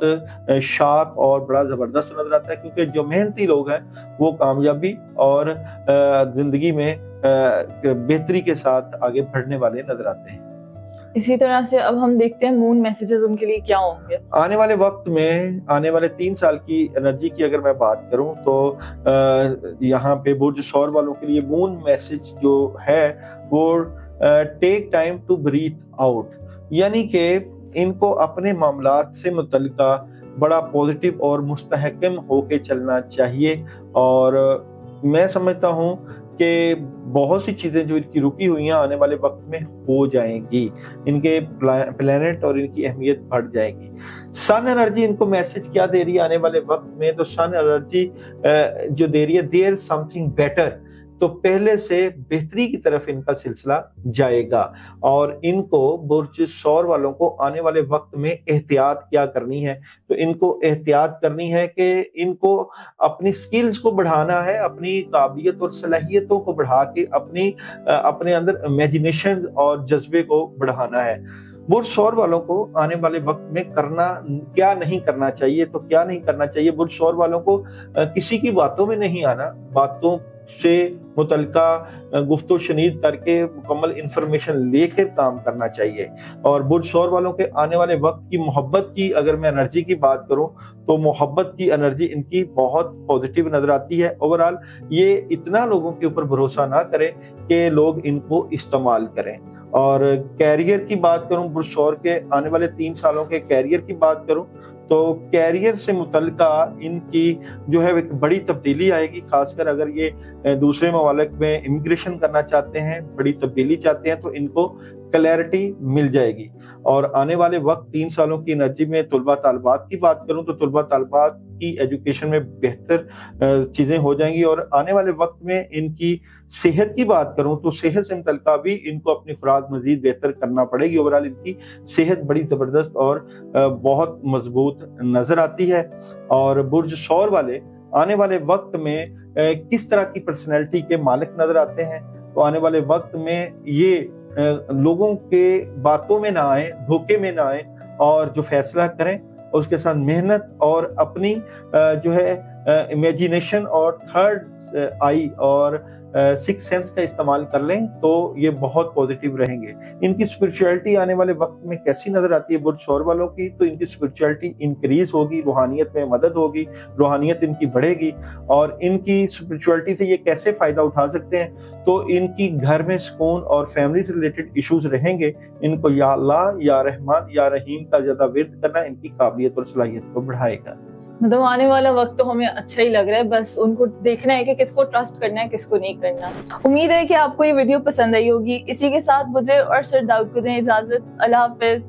शार्प और बड़ा ज़बरदस्त नजर आता है, क्योंकि जो मेहनती लोग हैं वो कामयाबी और ज़िंदगी में बेहतरी के साथ आगे बढ़ने वाले नजर आते हैं। इसी तरह से अब हम देखते हैं मून मैसेजेस उनके लिए क्या होंगे आने वाले वक्त में। आने वाले 3 साल की एनर्जी की अगर मैं बात करूं तो यहाँ पे बुर्ज सौर वालों के लिए मून मैसेज जो है वो take time to breathe out, यानी कि इनको अपने मामलात से मुतल्लिका बड़ा पॉजिटिव और मुस्तहकम होके चलना चाहिए। और मैं समझता हूँ कि बहुत सी चीज़ें जो इनकी रुकी हुई हैं आने वाले वक्त में हो जाएंगी, इनके प्लैनेट और इनकी अहमियत बढ़ जाएगी। सन एनर्जी इनको मैसेज क्या दे रही है आने वाले वक्त में, तो सन एनर्जी जो दे रही है देयर समथिंग बेटर, तो पहले से बेहतरी की तरफ इनका सिलसिला जाएगा। और इनको बुर्ज सौर वालों को आने वाले वक्त में एहतियात क्या करनी है, तो इनको एहतियात करनी है कि इनको अपनी स्किल्स को बढ़ाना है, अपनी काबिलियत और सलाहियतों को बढ़ा के अपने अंदर इमेजिनेशन और जज्बे को बढ़ाना है। बुर्ज सौर वालों को आने वाले वक्त में करना क्या नहीं करना चाहिए, तो क्या नहीं करना चाहिए, बुर्ज सौर वालों को किसी की बातों में नहीं आना, बातों से मुतल्लिका गुफ्तो शनीद करके मुकम्मल इंफॉर्मेशन लेकर काम करना चाहिए। और बुर्ज सौर वालों के आने वाले वक्त की मोहब्बत की अगर मैं एनर्जी की बात करूं तो मोहब्बत की एनर्जी इनकी बहुत पॉजिटिव नजर आती है। ओवरऑल ये इतना लोगों के ऊपर भरोसा ना करें कि लोग इनको इस्तेमाल करें। और कैरियर की बात करूं, बुर्ज सौर के आने वाले 3 सालों के कैरियर की बात करूं तो कैरियर से मुतल्लिका इनकी जो है एक बड़ी तब्दीली आएगी, खासकर अगर ये दूसरे ममालिक में इमिग्रेशन करना चाहते हैं, बड़ी तब्दीली चाहते हैं तो इनको क्लैरिटी मिल जाएगी। और आने वाले वक्त 3 सालों की एनर्जी में तुलबा तालबात की बात करूं तो तुलबा तालबात की एजुकेशन में बेहतर चीज़ें हो जाएंगी। और आने वाले वक्त में इनकी सेहत की बात करूं तो सेहत से मुतल्लिका भी इनको अपनी खुराक मजीद बेहतर करना पड़ेगी। ओवरऑल इनकी सेहत बड़ी ज़बरदस्त और बहुत मजबूत नज़र आती है। और बुर्ज सौर वाले आने वाले वक्त में किस तरह की पर्सनैलिटी के मालिक नज़र आते हैं, तो आने वाले वक्त में ये लोगों के बातों में ना आए, धोखे में ना आए, और जो फैसला करें उसके साथ मेहनत और अपनी जो है इमेजिनेशन और थर्ड आई और सिक्स सेंस का इस्तेमाल कर लें तो ये बहुत पॉजिटिव रहेंगे। इनकी स्पिरिचुअलिटी आने वाले वक्त में कैसी नजर आती है बुर्ज सौर वालों की, तो इनकी स्पिरिचुअलिटी इंक्रीज होगी, रूहानियत में मदद होगी, रूहानियत इनकी बढ़ेगी। और इनकी स्पिरिचुअलिटी से ये कैसे फायदा उठा सकते हैं, तो इनकी घर में सुकून और फैमिली से रिलेटेड इश्यूज रहेंगे, इनको या अल्लाह या रहमान या रहीम का ज्यादा विर्द करना इनकी काबिलियत और सलाहियत को बढ़ाएगा। मतलब आने वाला वक्त तो हमें अच्छा ही लग रहा है, बस उनको देखना है कि किसको ट्रस्ट करना है, किसको नहीं करना। उम्मीद है कि आपको ये वीडियो पसंद आई होगी। इसी के साथ मुझे और सर दाऊद को दें इजाजत। अल्लाह हाफिज।